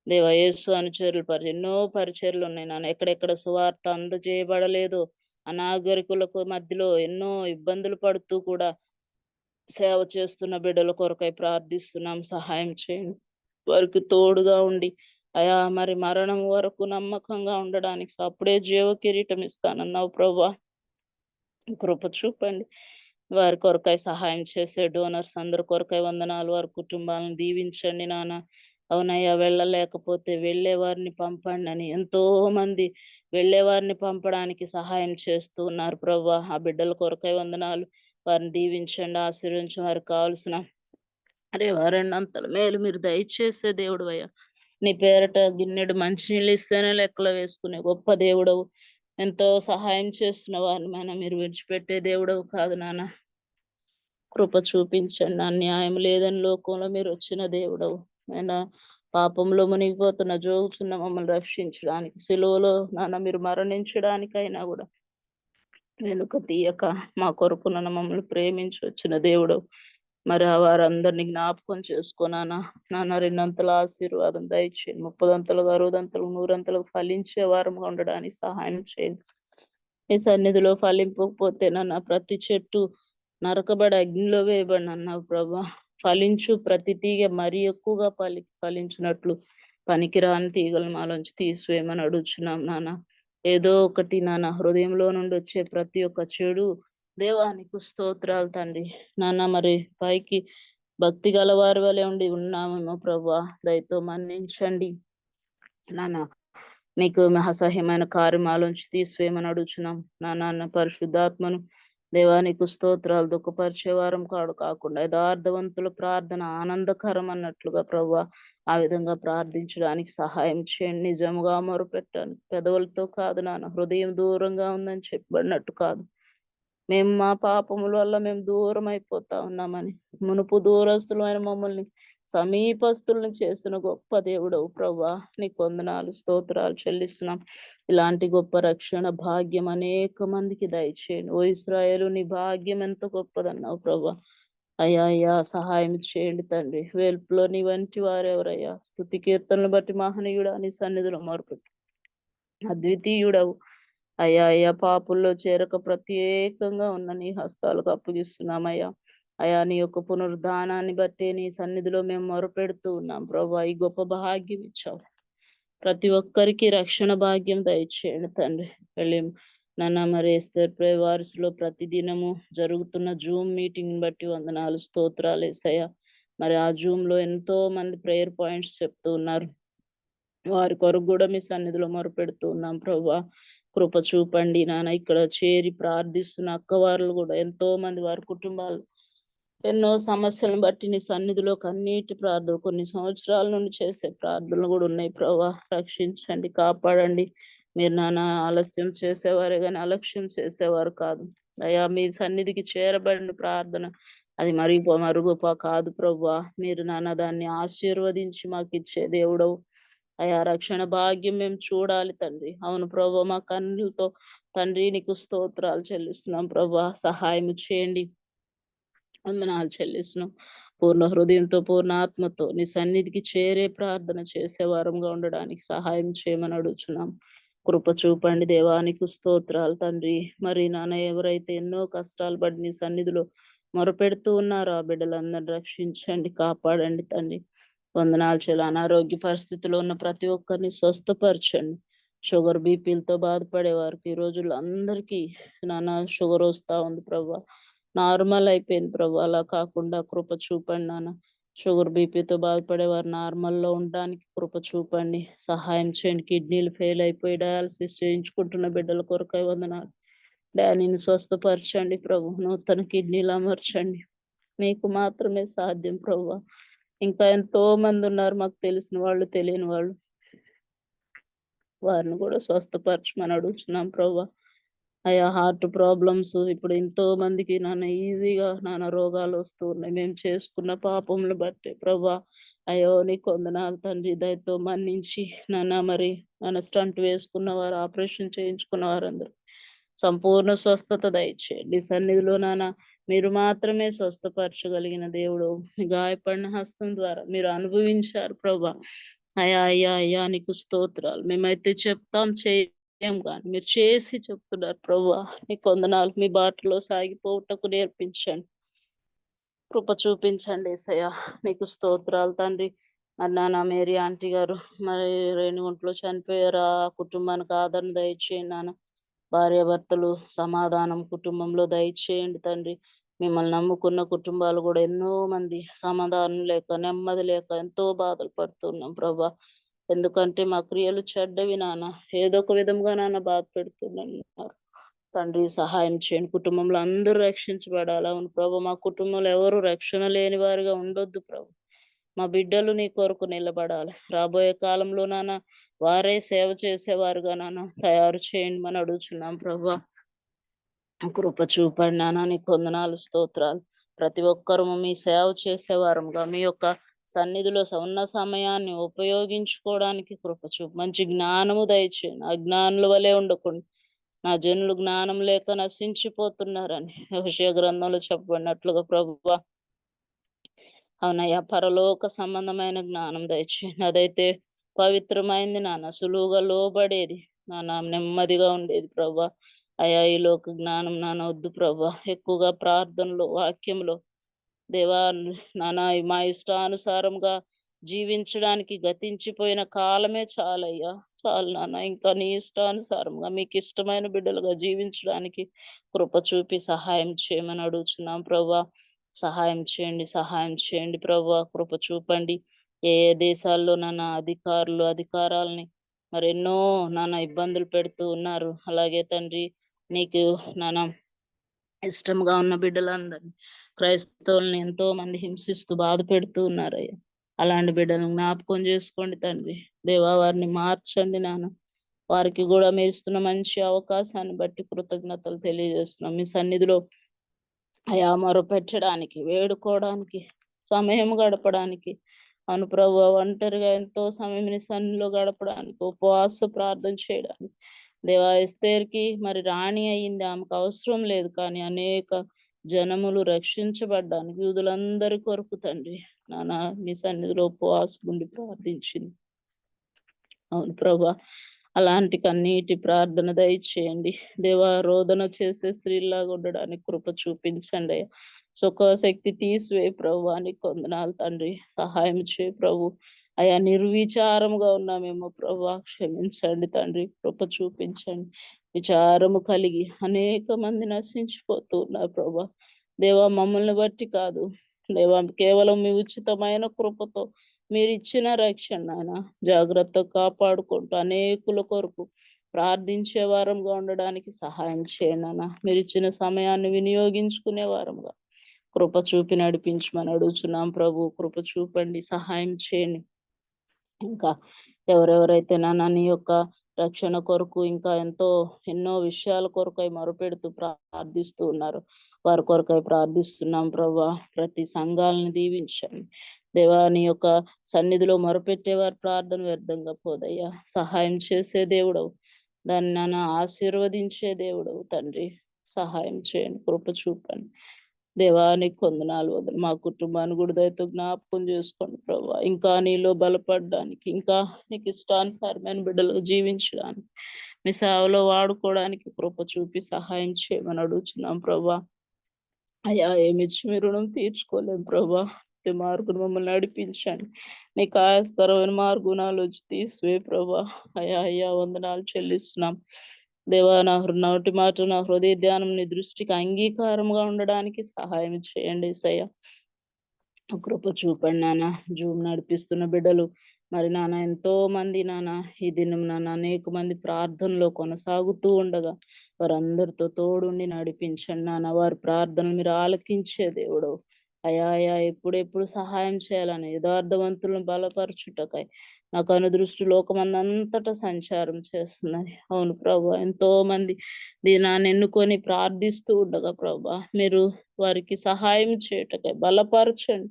దేవ యేసు అనుచరులు ఎన్నో పరిచర్యలు ఉన్నాయి నాన్న. ఎక్కడెక్కడ సువార్త అందజేయబడలేదు, అనాగరికులకు మధ్యలో ఎన్నో ఇబ్బందులు పడుతూ కూడా సేవ చేస్తున్న బిడ్డల కొరకై ప్రార్థిస్తున్నాం. సహాయం చేయండి, వారికి తోడుగా ఉండి అయా. మరి మరణం వరకు నమ్మకంగా ఉండడానికి అప్పుడే జీవ కిరీటం ఇస్తానన్నావు ప్రభా. కృప చూపండి, వారి కొరకై సహాయం చేసే డోనర్స్ అందరి కొరకై వందనాలు. వారి కుటుంబాలను దీవించండి నాన్న. అవునయ్యా, వెళ్ళలేకపోతే వెళ్ళే వారిని పంపండి అని ఎంతో మంది వెళ్ళే వారిని పంపడానికి సహాయం చేస్తూ ఉన్నారు ప్రభా. ఆ బిడ్డల కొరకై వందనాలు. వారిని దీవించండి, ఆశీర్వించండి. వారికి కావాల్సిన వారంతల మేలు మీరు దయచేసే దేవుడు అయ్యా. నీ పేరట గిన్నెడు మంచినీళ్ళు ఇస్తేనే లెక్కలో వేసుకునే గొప్ప దేవుడవు. ఎంతో సహాయం చేస్తున్న వారిని మీరు విడిచిపెట్టే దేవుడవు కాదు నాన్న. కృప చూపించండి. అన్యాయం లేదని లోకంలో మీరు వచ్చిన దేవుడవు అయినా. పాపంలో మునిగిపోతున్న జోగుచున్న మమ్మల్ని రక్షించడానికి సిలువలో నాన్న మీరు మరణించడానికైనా కూడా వెనుక తీయక మా కొరకు నన్ను మమ్మల్ని ప్రేమించి వచ్చిన దేవుడు. మరి వారందరినీ జ్ఞాపకం చేసుకున్నానా నాన్న. రెండంతల ఆశీర్వాదం దయచేయండి. 30 60 100 ఫలించే వారంగా ఉండడానికి సహాయం చేయండి. ఈ సన్నిధిలో ఫలింపకపోతే నాన్న ప్రతి చెట్టు నరకబడి అగ్నిలో వేయబడి అన్నావు ప్రభా. ఫలించు ప్రతి తీగ మరి ఎక్కువగా ఫలించినట్లు పనికిరాని తీగలు మాలోంచి తీసివేయమని అడుగుచున్నాం నాన్న. ఏదో ఒకటి నాన్న హృదయంలో నుండి వచ్చే ప్రతి ఒక్క చెడు దేవానికి స్తోత్రాలు తండ్రి నాన్న. మరి పైకి భక్తి గల వారి వలె ఉండి ఉన్నామేమో ప్రభా, దయతో మన్నించండి నాన్న. మీకు అసహ్యమైన కార్యమాలోంచి తీసివేయమని అడుగుచున్నాం నాన్న. పరిశుద్ధాత్మను దేవానికి స్తోత్రాలు. దుఃఖపరిచే వారం కాకుండా యథార్థవంతుల ప్రార్థన ఆనందకరం అన్నట్లుగా ప్రభా ఆ విధంగా ప్రార్థించడానికి సహాయం చేయండి. నిజముగా మొరపెట్టాను, పెదవులతో కాదు నాన్న. హృదయం దూరంగా ఉందని చెప్పబడినట్టు కాదు. మేము మా పాపముల వల్ల మేము దూరం అయిపోతా ఉన్నామని, మునుపు దూరస్తులమైన మమ్మల్ని సమీపస్తులను చేసిన గొప్ప దేవుడవు ప్రభా. నీకు వందనాలు స్తోత్రాలు చెల్లిస్తున్నాం. ఇలాంటి గొప్ప రక్షణ భాగ్యం అనేక మందికి దయచేయండి. ఓ ఇశ్రాయేలు, నీ భాగ్యం ఎంత గొప్పదన్నావు ప్రభా. అయ్యా సహాయం చేయండి తండ్రి. వేల్పులో నీ వంటి వారెవరయ్యా. స్తుతి కీర్తనలు బట్టి మహనీయుడా నీ సన్నిధిలో మొరపెట్టు. అద్వితీయుడవు అయ్యా. పాపుల్లో చేరక ప్రత్యేకంగా ఉన్న నీ హస్తాలకు అప్పగిస్తున్నామయ్యా. అయా నీ యొక్క పునరుద్ధానాన్ని బట్టే నీ సన్నిధిలో మేము మొరపెడుతూ ఉన్నాం ప్రభా. ఈ గొప్ప భాగ్యం ఇచ్చావు. ప్రతి ఒక్కరికి రక్షణ భాగ్యం దయచేయండి తండ్రి. వెళ్ళి నాన్న మరి ఎస్తేర్ వారసులో ప్రతిదినము జరుగుతున్న జూమ్ మీటింగ్ బట్టి వందనాలు స్తోత్రాలు యేసయ్యా. మరి ఆ జూమ్ లో ఎంతో మంది ప్రేయర్ పాయింట్స్ చెప్తూ ఉన్నారు. వారి కొరకు కూడా మీ సన్నిధిలో మొరపెడుతూ ఉన్నాం ప్రభా. కృప చూపండి నాన్న. ఇక్కడ చేరి ప్రార్థిస్తున్న అక్కవారులు కూడా ఎంతో మంది వారి కుటుంబాలు ఎన్నో సమస్యలను బట్టి నీ సన్నిధిలో కన్నీటి ప్రార్థన కొన్ని సంవత్సరాల నుండి చేసే ప్రార్థనలు కూడా ఉన్నాయి ప్రభా. రక్షించండి, కాపాడండి. మీరు నాన్న ఆలస్యం చేసేవారే కానీ అలక్ష్యం చేసేవారు కాదు అయ్యా. మీ సన్నిధికి చేరబడిన ప్రార్థన అది మరుగుప కాదు ప్రభా. మీరు నాన్న దాన్ని ఆశీర్వదించి మాకు ఇచ్చే దేవుడవు అయా. రక్షణ భాగ్యం మేము చూడాలి తండ్రి. అవును ప్రభా, మా కన్నులతో తండ్రి నీకు స్తోత్రాలు చెల్లిస్తున్నాం ప్రభా. సహాయం చేయండి, వందనాలు చెల్లిస్తున్నాం. పూర్ణ హృదయంతో పూర్ణ ఆత్మతో నీ సన్నిధికి చేరే ప్రార్థన చేసే వారంగా ఉండడానికి సహాయం చేయమని అడుగుచున్నాం. కృప చూపండి దేవానికి స్తోత్రాలు తండ్రి. మరి నాన్న ఎవరైతే ఎన్నో కష్టాలు పడి నీ సన్నిధిలో మొరపెడుతూ ఉన్నారో ఆ బిడ్డలందరినీ రక్షించండి, కాపాడండి తండ్రి. వందనాలు చెల్లి. అనారోగ్య పరిస్థితిలో ఉన్న ప్రతి ఒక్కరిని స్వస్థపరచండి. షుగర్ బీపీలతో బాధపడే వారికి ఈ రోజుల్లో అందరికీ నాన్న షుగర్ వస్తా ఉంది ప్రభా. నార్మల్ అయిపోయింది ప్రభు. అలా కాకుండా కృప చూపండి నాన్న. షుగర్ బీపీతో బాధపడే వారు నార్మల్లో ఉండడానికి కృప చూపండి, సహాయం చేయండి. కిడ్నీలు ఫెయిల్ అయిపోయి డయాలసిస్ చేయించుకుంటున్న బిడ్డల కొరకై వందనాలు. డానీని స్వస్థపరచండి ప్రభు. నూతన కిడ్నీలు అమర్చండి. మీకు మాత్రమే సాధ్యం ప్రభు. ఇంకా ఎంతో మంది ఉన్నారు మాకు తెలిసిన వాళ్ళు, తెలియని వాళ్ళు. వారిని కూడా స్వస్థపరచమని అడుగుతున్నాం ప్రభు. అయా హార్ట్ ప్రాబ్లమ్స్ ఇప్పుడు ఎంతో మందికి నాన్న ఈజీగా నాన్న రోగాలు వస్తూ ఉన్నాయి. మేము చేసుకున్న పాపములు బట్టి ప్రభా, అయ్యో నీకు వందనాలు తండ్రి. దయతో మన్నించి నాన్న మరి నాన్న స్టంట్ వేసుకున్న వారు, ఆపరేషన్ చేయించుకున్న వారందరూ సంపూర్ణ స్వస్థత దయచేయండి. సన్నిధిలో నాన్న మీరు మాత్రమే స్వస్థపరచగలిగిన దేవుడు. మీ గాయపడిన హస్తం ద్వారా మీరు అనుభవించారు ప్రభా. అయ్యా అయ్యా అయ్యా నీకు స్తోత్రాలు. మేమైతే చెప్తాం చేయం కానీ మీరు చేసి చెప్తున్నారు ప్రభా. నీకు వందనాలు. మీ బాటలో సాగిపోవుటకు నేర్పించండి, కృప చూపించండి యేసయ్య. నీకు స్తోత్రాలు తండ్రి. మరి నాన్న మేరీ ఆంటీ గారు మరి రేణిగుంటలో చనిపోయారు. ఆ కుటుంబానికి ఆదరణ దయచేయండి నాన్న. భార్యాభర్తలు సమాధానం కుటుంబంలో దయచేయండి తండ్రి. మిమ్మల్ని నమ్ముకున్న కుటుంబాలు కూడా ఎన్నో మంది సమాధానం లేక, నెమ్మది లేక ఎంతో బాధలు పడుతున్నాం ప్రభా. ఎందుకంటే మా క్రియలు చెడ్డవి నాన్న, ఏదో ఒక విధంగా నాన్న బాధ పెడుతున్నారు తండ్రి. సహాయం చేయండి. కుటుంబంలో అందరూ రక్షించబడాలి. అవును ప్రభు, మా కుటుంబంలో ఎవరు రక్షణ లేని వారిగా ఉండొద్దు ప్రభు. మా బిడ్డలు నీ కొరకు నిలబడాలి. రాబోయే కాలంలో నాన్న వారే సేవ చేసేవారుగా నాన్న తయారు చేయండి అని అడుగుచున్నాం ప్రభు. కృప చూపండి నాన్న. నీకు వందనాలు, స్తోత్రాలు. ప్రతి ఒక్కరూ మీ సేవ చేసేవారంగా మీ యొక్క సన్నిధిలో ఉన్న సమయాన్ని ఉపయోగించుకోవడానికి కృప చూపు. మంచి జ్ఞానము దయచేయండి. అజ్ఞానుల వలె ఉండకుండా నా జనులు జ్ఞానం లేక నశించిపోతున్నారని యెషయా గ్రంథంలో చెప్పబడినట్లుగా ప్రభువా, అవునయ్యా పరలోక సంబంధమైన జ్ఞానం దయచేయండి. అదైతే పవిత్రమైంది నాన్న, సులువుగా లోబడేది నాన్న, నెమ్మదిగా ఉండేది ప్రభా. అయ్యా ఈ లోక జ్ఞానం నాన్న వద్దు ప్రభా. ఎక్కువగా ప్రార్థనలో, వాక్యంలో దేవా నాన్న మా ఇష్టానుసారంగా జీవించడానికి గతించిపోయిన కాలమే చాలయ్యా. చాలు నాన్న. ఇంకా నీ ఇష్టానుసారంగా మీకు ఇష్టమైన బిడ్డలుగా జీవించడానికి కృప చూపి సహాయం చేయమని అడుగుచున్నాం ప్రభా. సహాయం చేయండి, సహాయం చేయండి ప్రభా. కృప చూపండి. ఏ ఏ దేశాల్లో నాన్న అధికారులు అధికారాలని మరి ఎన్నో నాన్న ఇబ్బందులు పెడుతూ ఉన్నారు. అలాగే తండ్రి నీకు నాన్న ఇష్టంగా ఉన్న బిడ్డలందరినీ, క్రైస్తవుల్ని ఎంతో మంది హింసిస్తూ బాధ పెడుతూ ఉన్నారయ్యా. అలాంటి బిడ్డలను జ్ఞాపకం చేసుకోండి తండ్రి. దేవా వారిని మార్చండి నాన్న. వారికి కూడా మీరు ఇస్తున్న మంచి అవకాశాన్ని బట్టి కృతజ్ఞతలు తెలియజేస్తున్నాం. మీ సన్నిధిలో అయా మొరపెట్టడానికి, వేడుకోవడానికి, సమయం గడపడానికి, అవును ప్రభు ఒంటరిగా ఎంతో సమయం నీ సన్నిధిలో గడపడానికి, ఉపవాస ప్రార్థన చేయడానికి. దేవా ఎస్తేర్కి మరి రాణి అయింది, ఆమెకు అవసరం లేదు, కానీ అనేక జనములు రక్షించబడ్డానికి యూదులందరి కొరకు తండ్రి నాన్న నీ సన్నిధిలో ఉపవాసం ఉండి ప్రార్థించింది. అవును ప్రభా, అలాంటి కన్నీటి ప్రార్థన దయచేయండి దేవా. రోదన చేసే స్త్రీలాగా ఉండడానికి కృప చూపించండి. సుఖశక్తి తీసివే ప్రభు అని కొందనాలు తండ్రి. సహాయం చేయ ప్రభు. అయా నిర్విచారముగా ఉన్నామేమో ప్రభా, క్షమించండి తండ్రి. కృప చూపించండి. విచారము కలిగి అనేక మంది నశించిపోతూ ఉన్నారు ప్రభా. దేవా మమ్మల్ని బట్టి కాదు దేవా, కేవలం మీ ఉచితమైన కృపతో మీరు ఇచ్చిన రక్షణ నాయన జాగ్రత్తగా కాపాడుకుంటూ అనేకుల కొరకు ప్రార్థించే వారంగా ఉండడానికి సహాయం చేయండి నాన్న. మీరు ఇచ్చిన సమయాన్ని వినియోగించుకునే వారంగా కృప చూపి నడిపించమని అడుగుచున్నాం ప్రభు. కృప చూపండి, సహాయం చేయండి. ఇంకా ఎవరెవరైతే నాన్న నీ యొక్క రక్షణ కొరకు ఇంకా ఎన్నో విషయాల కొరకై మొరపెడుతూ ప్రార్థిస్తూ ఉన్నారు, వారి కొరకై ప్రార్థిస్తున్నాం ప్రభా. ప్రతి సంఘాలను దీవించండి దేవా. నీ యొక్క సన్నిధిలో మొరపెట్టే వారి ప్రార్థన వ్యర్థంగా పోదయ్యా. సహాయం చేసే దేవుడవు, దాన్ని నాన్న ఆశీర్వదించే దేవుడవు తండ్రి. సహాయం చేయండి, కృప చూపండి దేవానికి వందనాలు. వదలు మా కుటుంబాన్ని కూడా దయతో జ్ఞాపకం చేసుకోండి ప్రభా. ఇంకా నీలో బలపడడానికి, ఇంకా నీకు ఇష్టానుసారమైన బిడ్డలు జీవించడానికి, మీ సేవలో వాడుకోవడానికి కృప చూపి సహాయం చేయమని అడుగుచున్నాం ప్రభా. అయ్యా ఏమిచ్చి మీ రుణం తీర్చుకోలేం ప్రభా. మార్గం మమ్మల్ని నడిపించండి. నీకు ఆయాస్కరమైన మార్గుణాలు వచ్చి తీసివే ప్రభా. అయ్యా అయ్యా వందనాలు చెల్లిస్తున్నాం దేవా. నా నోటి మాట నా హృదయ ధ్యానం నీ దృష్టికి అంగీకారంగా ఉండడానికి సహాయం చేయండి యేసయ్య. కృప చూపండి నాన్న. జూమ్ నడిపిస్తున్న బిడ్డలు మరి నాన్న ఎంతో మంది నాన్న ఈ దినం నాన్న అనేక మంది ప్రార్థనలో కొనసాగుతూ ఉండగా వారందరితో తోడుండి నడిపించండి నాన్న. వారి ప్రార్థనలు మీరు ఆలకించే దేవుడు. అయా ఎప్పుడెప్పుడు సహాయం చేయాలని యథార్థవంతులను బలపరచుటకై నాకు అనుదృష్టి లోకమందంతటా సంచారం చేస్తున్నది. అవును ప్రభా, ఎంతో మంది దీనాన్ని ఎన్నుకొని ప్రార్థిస్తూ ఉండగా ప్రభా, మీరు వారికి సహాయం చేయుటకై బలపరచండి,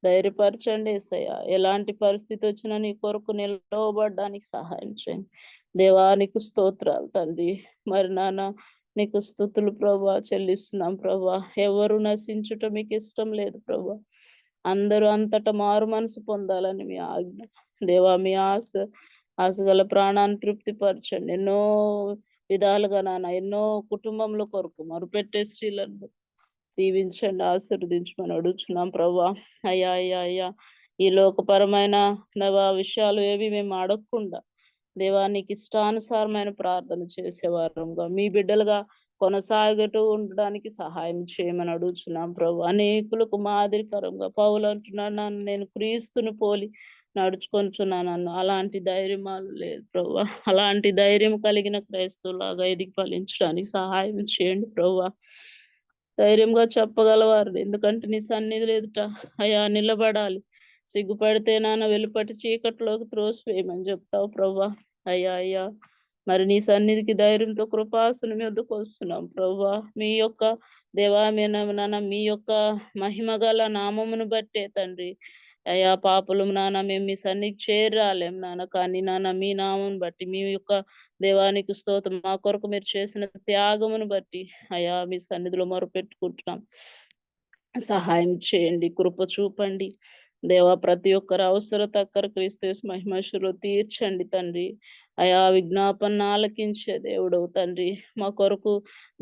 ధైర్యపరచండి యేసయ్య. ఎలాంటి పరిస్థితి వచ్చినా నీ కొరకు నిలవబడడానికి సహాయం చేయండి. దేవానికి స్తోత్రాలు తండ్రి. మరి నాన్న నీకు స్తుతులు ప్రభా చెల్లిస్తున్నాం ప్రభా. ఎవరు నశించుట మీకు ఇష్టం లేదు ప్రభా. అందరూ అంతటా మారు మనసు పొందాలని మీ ఆజ్ఞ. దేవా, మీ ఆశ గల ప్రాణాన్ని తృప్తిపరచండి. ఎన్నో విధాలుగా నాన్న ఎన్నో కుటుంబంలో కొరకు మరుపెట్టే స్త్రీలను దీవించండి, ఆశీర్వదించమని అడుగుచున్నాం ప్రభా. అయ్యా ఈ లోకపరమైన విషయాలు ఏవి మేము అడగకుండా దేవానికి ఇష్టానుసారమైన ప్రార్థన చేసేవారంగా మీ బిడ్డలుగా కొనసాగుతూ ఉండడానికి సహాయం చేయమని అడుగుచున్నాం ప్రభు. అనేకులకు మాదిరికరంగా పౌలు అంటున్నాను, నన్ను నేను క్రీస్తుని పోలి నడుచుకొంచున్నాను. అలాంటి ధైర్యం లేదు ప్రభు. అలాంటి ధైర్యం కలిగిన క్రైస్తవులాగా ఎదిగి ఫలించడానికి సహాయం చేయండి ప్రభు. ధైర్యంగా చెప్పగలవారు, ఎందుకంటే నీ సన్నిధి ఎదుట అయ్యా నిలబడాలి. సిగ్గుపడితే నాన్న వెలుపటి చీకట్లోకి త్రోసివేయమని చెప్తావు ప్రభా. అయ్యా మరి నీ సన్నిధికి ధైర్యంతో కృపాసనం మీదకు వస్తున్నాం ప్రభా. మీ యొక్క నాన్న మీ యొక్క మహిమ గల నామమును బట్టే తండ్రి అయ్యా పాపలు నాన్న మేము మీ సన్నిధికి చేరాలేం నాన్న, కానీ నాన్న మీ నామం బట్టి మీ యొక్క దేవానికి స్తోత్రం, మా కొరకు మీరు చేసిన త్యాగమును బట్టి అయ్యా మీ సన్నిధిలో మొరపెట్టుకుంటున్నాం. సహాయం చేయండి, కృప చూపండి దేవా. ప్రతి ఒక్కరు అవసరత అక్కర క్రీస్తు మహిమశులో తీర్చండి తండ్రి. అయా విజ్ఞాపన ఆలకించే దేవుడవు తండ్రి. మా కొరకు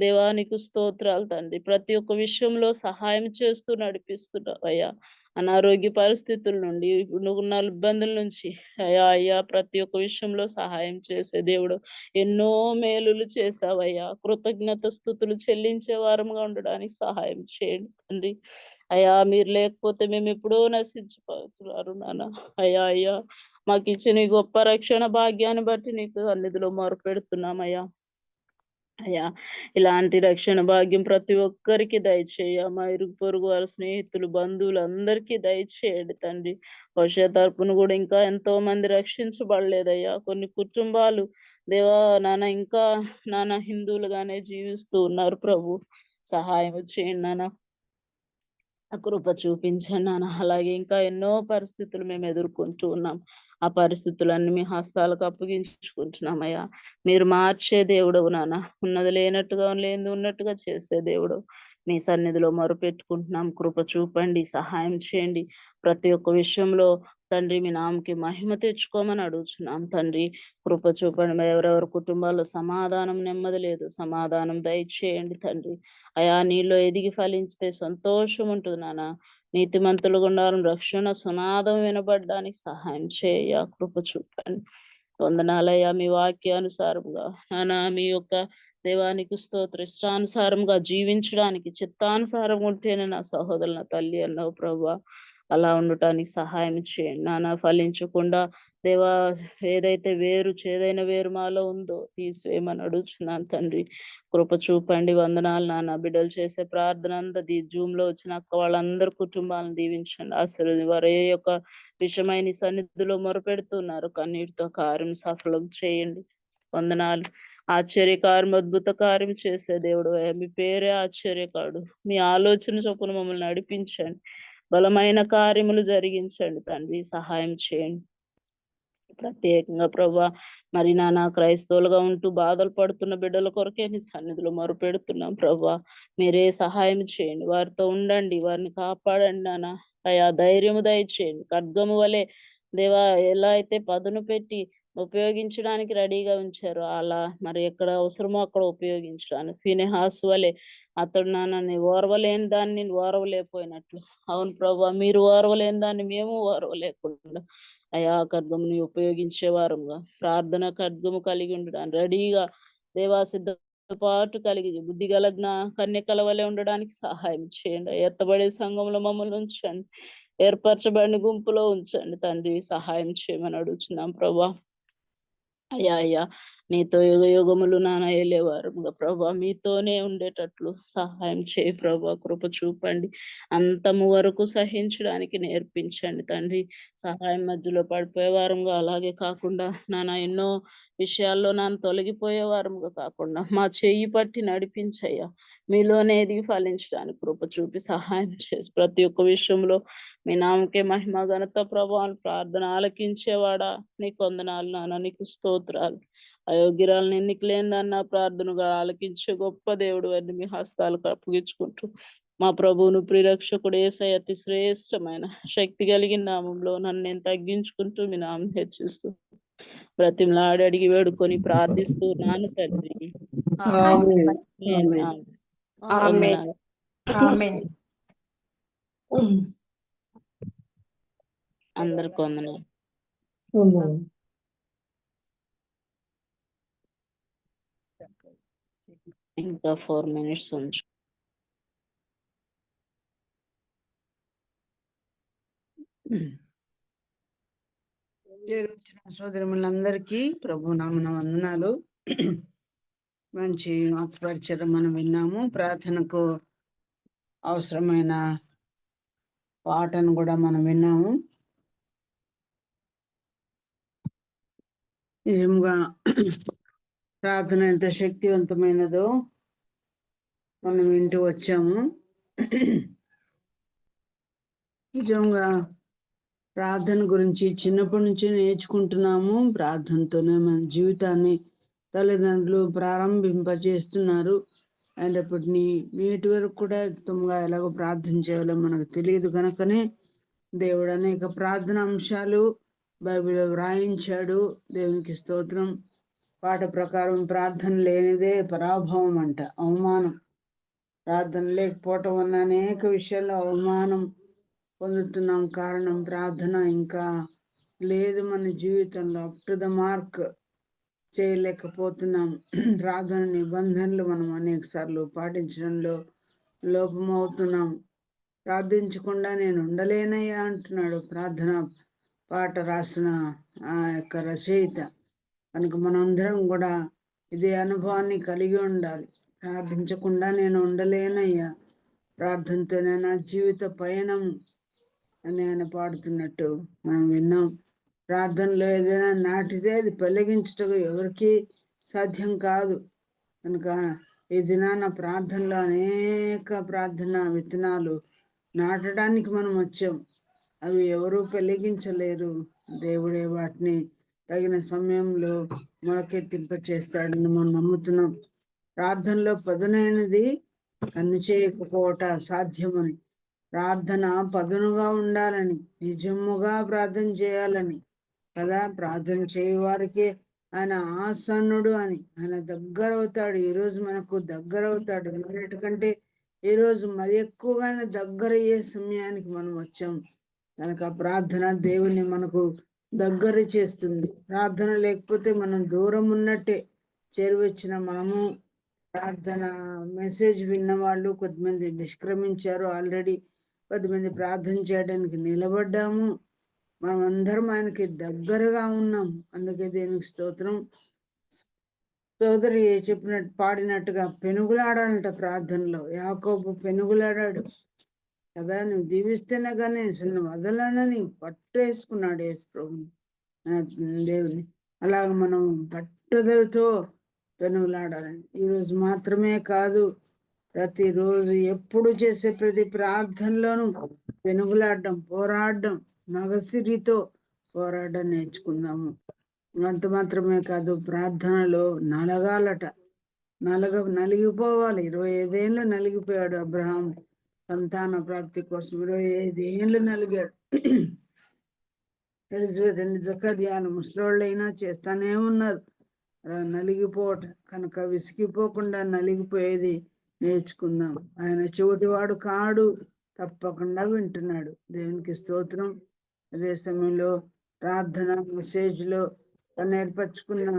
దేవానికి స్తోత్రాలు తండ్రి. ప్రతి ఒక్క విషయంలో సహాయం చేస్తూ నడిపిస్తున్నావు అయ్యా. అనారోగ్య పరిస్థితుల నుండి ఉన్న ఇబ్బందుల నుంచి అయ్యా ప్రతి ఒక్క విషయంలో సహాయం చేసే దేవుడు. ఎన్నో మేలులు చేసావయ్యా. కృతజ్ఞత స్తుతులు చెల్లించే వారంగా ఉండడానికి సహాయం చేయండి తండ్రి. అయ్యా మీరు లేకపోతే మేము ఎప్పుడో నశించిపోతున్నారు నాన్న. అయ్యా మాకు ఇచ్చిన గొప్ప రక్షణ భాగ్యాన్ని బట్టి నీకు సన్నిధిలో మొరపెడుతున్నామయ్యా. అయ్యా ఇలాంటి రక్షణ భాగ్యం ప్రతి ఒక్కరికి దయచేయ. మా ఇరుగు పొరుగు వారి స్నేహితులు, బంధువులు అందరికీ దయచేయండి తండ్రి. వర్ష తరపున కూడా ఇంకా ఎంతో మంది రక్షించబడలేదయ్యా. కొన్ని కుటుంబాలు దేవా ఇంకా హిందువులుగానే జీవిస్తూ ఉన్నారు ప్రభు. సహాయం చేయండి నాన్న, కృప చూపించండి నాన్న. అలాగే ఇంకా ఎన్నో పరిస్థితులు మేము ఎదుర్కొంటూ ఉన్నాం. ఆ పరిస్థితులన్నీ మీ హస్తాలకు అప్పగించుకుంటున్నామయ్యా. మీరు మార్చే దేవుడవు నాన్న. ఉన్నది లేనట్టుగా, లేనిది ఉన్నట్టుగా చేసే దేవుడు. మీ సన్నిధిలో మొరపెట్టుకుంటున్నాం. కృప చూపండి, సహాయం చేయండి. ప్రతి ఒక్క విషయంలో తండ్రి మీ నామకి మహిమ తెచ్చుకోమని అడుగుతున్నాం తండ్రి. కృప చూపండి. ఎవరెవరి కుటుంబాల్లో సమాధానం, నెమ్మది లేదు, సమాధానం దయచేయండి తండ్రి. అయా నీలో ఎదిగి ఫలించితే సంతోషం ఉంటుంది నాన్న. నీతిమంతులు గుండారం రక్షణ సునాదం వినబడడానికి సహాయం చేయ. కృప చూపండి. వందనాలయ్యా. మీ వాక్యానుసారంగా నాన్న మీ యొక్క దేవానికి స్తోత్ర ఇష్టానుసారంగా జీవించడానికి చిత్తానుసారం ఉంటేనే నా సహోదరుల నా తల్లి అన్నావు ప్రభా. అలా ఉండటానికి సహాయం చేయండి నాన్న. ఫలించకుండా దేవా ఏదైతే చేదైన వేరు మాలో ఉందో తీసివేయమని అడుగుచున్నాను తండ్రి. కృప చూపండి. వందనాలు నాన్న. బిడ్డలు చేసే ప్రార్థన అంతా జూమ్ లో వచ్చిన అక్క వాళ్ళందరి కుటుంబాలను దీవించండి, ఆశీర్వది. వారు ఏ యొక్క విషయమైన సన్నిధిలో మొరపెడుతున్నారు, కన్నీటితో కార్యం సఫలం చేయండి. వందనాలు. ఆశ్చర్యకారం, అద్భుత కార్యం చేసే దేవుడు. మీ పేరే ఆశ్చర్యకాడు. మీ ఆలోచన చొప్పున మమ్మల్ని నడిపించండి. బలమైన కార్యములు జరిగించండి తండ్రి. సహాయం చేయండి. ప్రత్యేకంగా ప్రభా మరి నాన్న క్రైస్తవులుగా ఉంటూ బాధలు పడుతున్న బిడ్డల కొరకే నీ సన్నిధిలో మొరపెడుతున్నాం ప్రభా. మీరే సహాయం చేయండి, వారితో ఉండండి, వారిని కాపాడండి నాన్న. అయా ధైర్యము దయచేయండి. ఖడ్గము వలె దేవా ఎలా అయితే పదును పెట్టి ఉపయోగించడానికి రెడీగా ఉంచారో అలా మరి ఎక్కడ అవసరమో అక్కడ ఉపయోగించడానికి ఫినెహాసు వలె అతడు నాన్న ఓర్వలేని దాన్ని ఓర్వలేకపోయినట్లు. అవును ప్రభా, మీరు ఓర్వలేని దాన్ని మేము ఓర్వలేకుండా అయా ఖడ్గముని ఉపయోగించే వారంగా ప్రార్థన ఖడ్గము కలిగి ఉండడానికి రెడీగా దేవా సిద్ధపాటు కలిగి బుద్ధి గల కన్యకల వలె ఉండడానికి సహాయం చేయండి. ఎత్తబడే సంఘంలో మమ్మల్ని ఉంచండి, ఏర్పరచబడిన గుంపులో ఉంచండి తండ్రి. సహాయం చేయమని అడుగుతున్నాం ప్రభా. అయ్యా అయ్యా నీతో యుగ యుగములు నాన్న వెళ్ళేవారుగా ప్రభా మీతోనే ఉండేటట్లు సహాయం చేయి ప్రభా, కృప చూపండి, అంతము వరకు సహించడానికి నేర్పించండి తండ్రి. సహాయం మధ్యలో పడిపోయే వారంగా అలాగే కాకుండా నాన్న ఎన్నో విషయాల్లో నాన్న తొలగిపోయే వారంగా కాకుండా మా చెయ్యి పట్టి నడిపించయ్యా, మీలోనే ఎదిగి ఫలించడానికి కృప చూపి సహాయం చేసి ప్రతి ఒక్క విషయంలో మీ నామకే మహిమ ఘనత ప్రభావం ప్రార్థన ఆలకించేవాడా నీకు వందనాలు నాన్న, నీకు స్తోత్రాలు. అయోగ్యురాలను ఎన్నిక లేదన్న ప్రార్థనగా ఆలకించే గొప్ప దేవుడు అని మీ హస్తాలకు అప్పగించుకుంటూ మా ప్రభువును ప్రిరక్షకుడు యేసయ్య అతి శ్రేష్టమైన శక్తి కలిగిన నామంలో నన్ను నేను తగ్గించుకుంటూ మీ నామం హెచ్చిస్తూ బ్రతిమలాడి అడిగి వేడుకొని ప్రార్థిస్తూ నాన్న తండ్రి. ఆమేన్. వందనాలు. ఆమేన్. అందరికి వందనాలు. ఇంకా 4 minutes ఉంచు. చేరువచ్చిన సోదరులందరికీ ప్రభు నామన వందనాలు. మంచి పరిచయం మనం విన్నాము. ప్రార్థనకు అవసరమైన పాటను కూడా మనం విన్నాము. నిజంగా ప్రార్థన ఎంత శక్తివంతమైనదో మనం వింటూ వచ్చాము. నిజంగా ప్రార్థన గురించి చిన్నప్పటి నుంచి నేర్చుకుంటున్నాము. ప్రార్థనతోనే మన జీవితాన్ని తల్లిదండ్రులు ప్రారంభింపజేస్తున్నారు. అయినప్పటికీ నేటి వరకు కూడా ఉత్తమంగా ఎలాగో ప్రార్థన చేయాలో మనకు తెలియదు కనుకనే దేవుడు అనేక ప్రార్థన అంశాలు బైబిల్లో వ్రాయించాడు. దేవునికి స్తోత్రం. పాట ప్రకారం ప్రార్థన లేనిదే పరాభవం అంట, అవమానం. ప్రార్థన లేకపోవటం వల్ల అనేక విషయాల్లో అవమానం పొందుతున్నాం. కారణం ప్రార్థన ఇంకా లేదు మన జీవితంలో. అప్ టు ద మార్క్ చేయలేకపోతున్నాం. ప్రార్థన నిబంధనలు మనం అనేక సార్లు పాటించడంలో లోపమవుతున్నాం. ప్రార్థించకుండా నేను ఉండలేనయ్యా అంటున్నాడు ప్రార్థన పాట రాసిన ఆ యొక్క రచయిత. కనుక మనందరం కూడా ఇదే అనుభవాన్ని కలిగి ఉండాలి. ప్రార్థించకుండా నేను ఉండలేనయ్యా, ప్రార్థనతోనే నా జీవిత పయనం అని ఆయన పాడుతున్నట్టు మనం విన్నాం. ప్రార్థనలో ఏదైనా నాటితే అది పెళ్ళగించటం ఎవరికి సాధ్యం కాదు. కనుక ఈ దినాన ప్రార్థనలో అనేక ప్రార్థన విత్తనాలు నాటడానికి మనం వచ్చాం. అవి ఎవరూ పెళ్ళగించలేరు. దేవుడే వాటిని తగిన సమయంలో మొలకెత్తింప చేస్తాడని మనం నమ్ముతున్నాం. ప్రార్థనలో పదునైనది కన్ను చేయకపోవట సాధ్యమని, ప్రార్థన పదునుగా ఉండాలని, నిజముగా ప్రార్థన చేయాలని కదా. ప్రార్థన చేయవారికి ఆయన ఆసన్నుడు అని, ఆయన దగ్గర అవుతాడు. ఈరోజు మనకు దగ్గర అవుతాడు. ఎందుకంటే ఈరోజు మరి ఎక్కువగానే దగ్గర అయ్యే సమయానికి మనం వచ్చాం. కనుక ప్రార్థన దేవుని మనకు దగ్గర చేస్తుంది. ప్రార్థన లేకపోతే మనం దూరం ఉన్నట్టే. చేరువచ్చిన మనము ప్రార్థన మెసేజ్ విన్న వాళ్ళు కొద్దిమంది నిష్క్రమించారు ఆల్రెడీ. కొద్దిమంది ప్రార్థన చేయడానికి నిలబడ్డాము. మనం అందరం ఆయనకి దగ్గరగా ఉన్నాం. అందుకే దేనికి స్తోత్రం. సోదరి చెప్పినట్టు పాడినట్టుగా పెనుగులాడాలంట ప్రార్థనలో. యాకోబు పెనుగులాడాడు కదా. నువ్వు దీవిస్తేనే కానీ నేను వదలనని పట్టేసుకున్నాడు యేసు ప్రభుని, దేవుని. అలాగ మనం పట్టుదలతో పెనుగులాడాలని. ఈరోజు మాత్రమే కాదు, ప్రతిరోజు ఎప్పుడు చేసే ప్రతి ప్రార్థనలోనూ పెనుగులాడడం, పోరాడడం, మగసిరితో పోరాడడం నేర్చుకుందాము. అంత మాత్రమే కాదు, ప్రార్థనలో నలగాలట. నలిగిపోవాలి. 25 ఏళ్ళు నలిగిపోయాడు అబ్రహాం సంతాన ప్రాప్తి కోసం. 25 ఏళ్ళు నలిగాడు. ఎలిజబెత్ అండ్ జకర్యాలు ముసలోళ్ళైనా చేస్తానే ఉన్నారు నలిగిపోవట. కనుక విసిగిపోకుండా నలిగిపోయేది నేర్చుకుందాం. ఆయన చెవిటివాడు కాడు, తప్పకుండా వింటున్నాడు. దేవునికి స్తోత్రం. అదే సమయంలో ప్రార్థన మెసేజ్లో తను ఏర్పరచుకున్న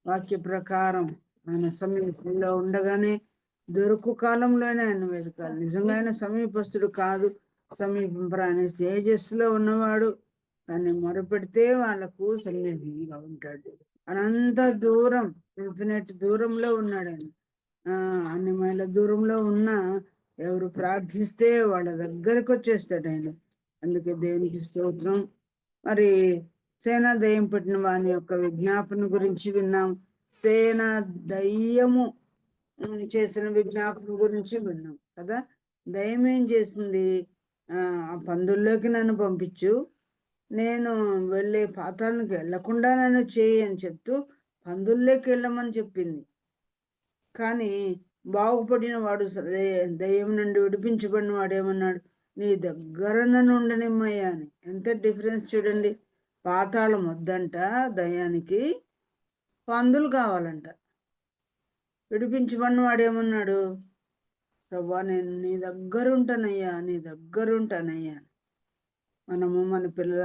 వాక్య ప్రకారం ఆయన సమీపంలో ఉండగానే దొరుకు కాలంలోనే ఆయన వెతకాలి. నిజంగా ఆయన సమీపస్తుడు కాదు, సమీపం ఆయన తేజస్సులో ఉన్నవాడు. కానీ మొరపెడితే వాళ్ళకు సమీపంగా ఉంటాడు. అనంత దూరం, ఇన్ఫినిట్ దూరంలో ఉన్నాడు ఆయన. అన్ని మైళ్ళ దూరంలో ఉన్న ఎవరు ప్రార్థిస్తే వాళ్ళ దగ్గరకు వచ్చేస్తాడు ఆయన. అందుకే దేవునికి స్తోత్రం. మరి సేనా దయ్యం పట్టిన వాని యొక్క విజ్ఞాపన గురించి విన్నాం. సేనా దయ్యము చేసిన విజ్ఞాపన గురించి విన్నాం కదా. దయ్యం ఏం చేసింది? ఆ పందుల్లోకి నన్ను పంపించు, నేను వెళ్ళే పాతాళానికి వెళ్లకుండా నన్ను చేయి అని చెప్తూ పందుల్లోకి వెళ్ళమని చెప్పింది. కానీ బాగుపడిన వాడు, దయ్యం నుండి విడిపించబడిన వాడు ఏమన్నాడు? నీ దగ్గర నన్ను ఉండనిమ్మయ్యా అని. ఎంత డిఫరెన్స్ చూడండి. పాతాళం వద్దంట దయ్యానికి, పందులు కావాలంట. విడిపించబడిన వాడు ఏమన్నాడు? ప్రభా నేను నీ దగ్గర ఉంటానయ్యా, నీ దగ్గర ఉంటానయ్యా. మనము మన పిల్లల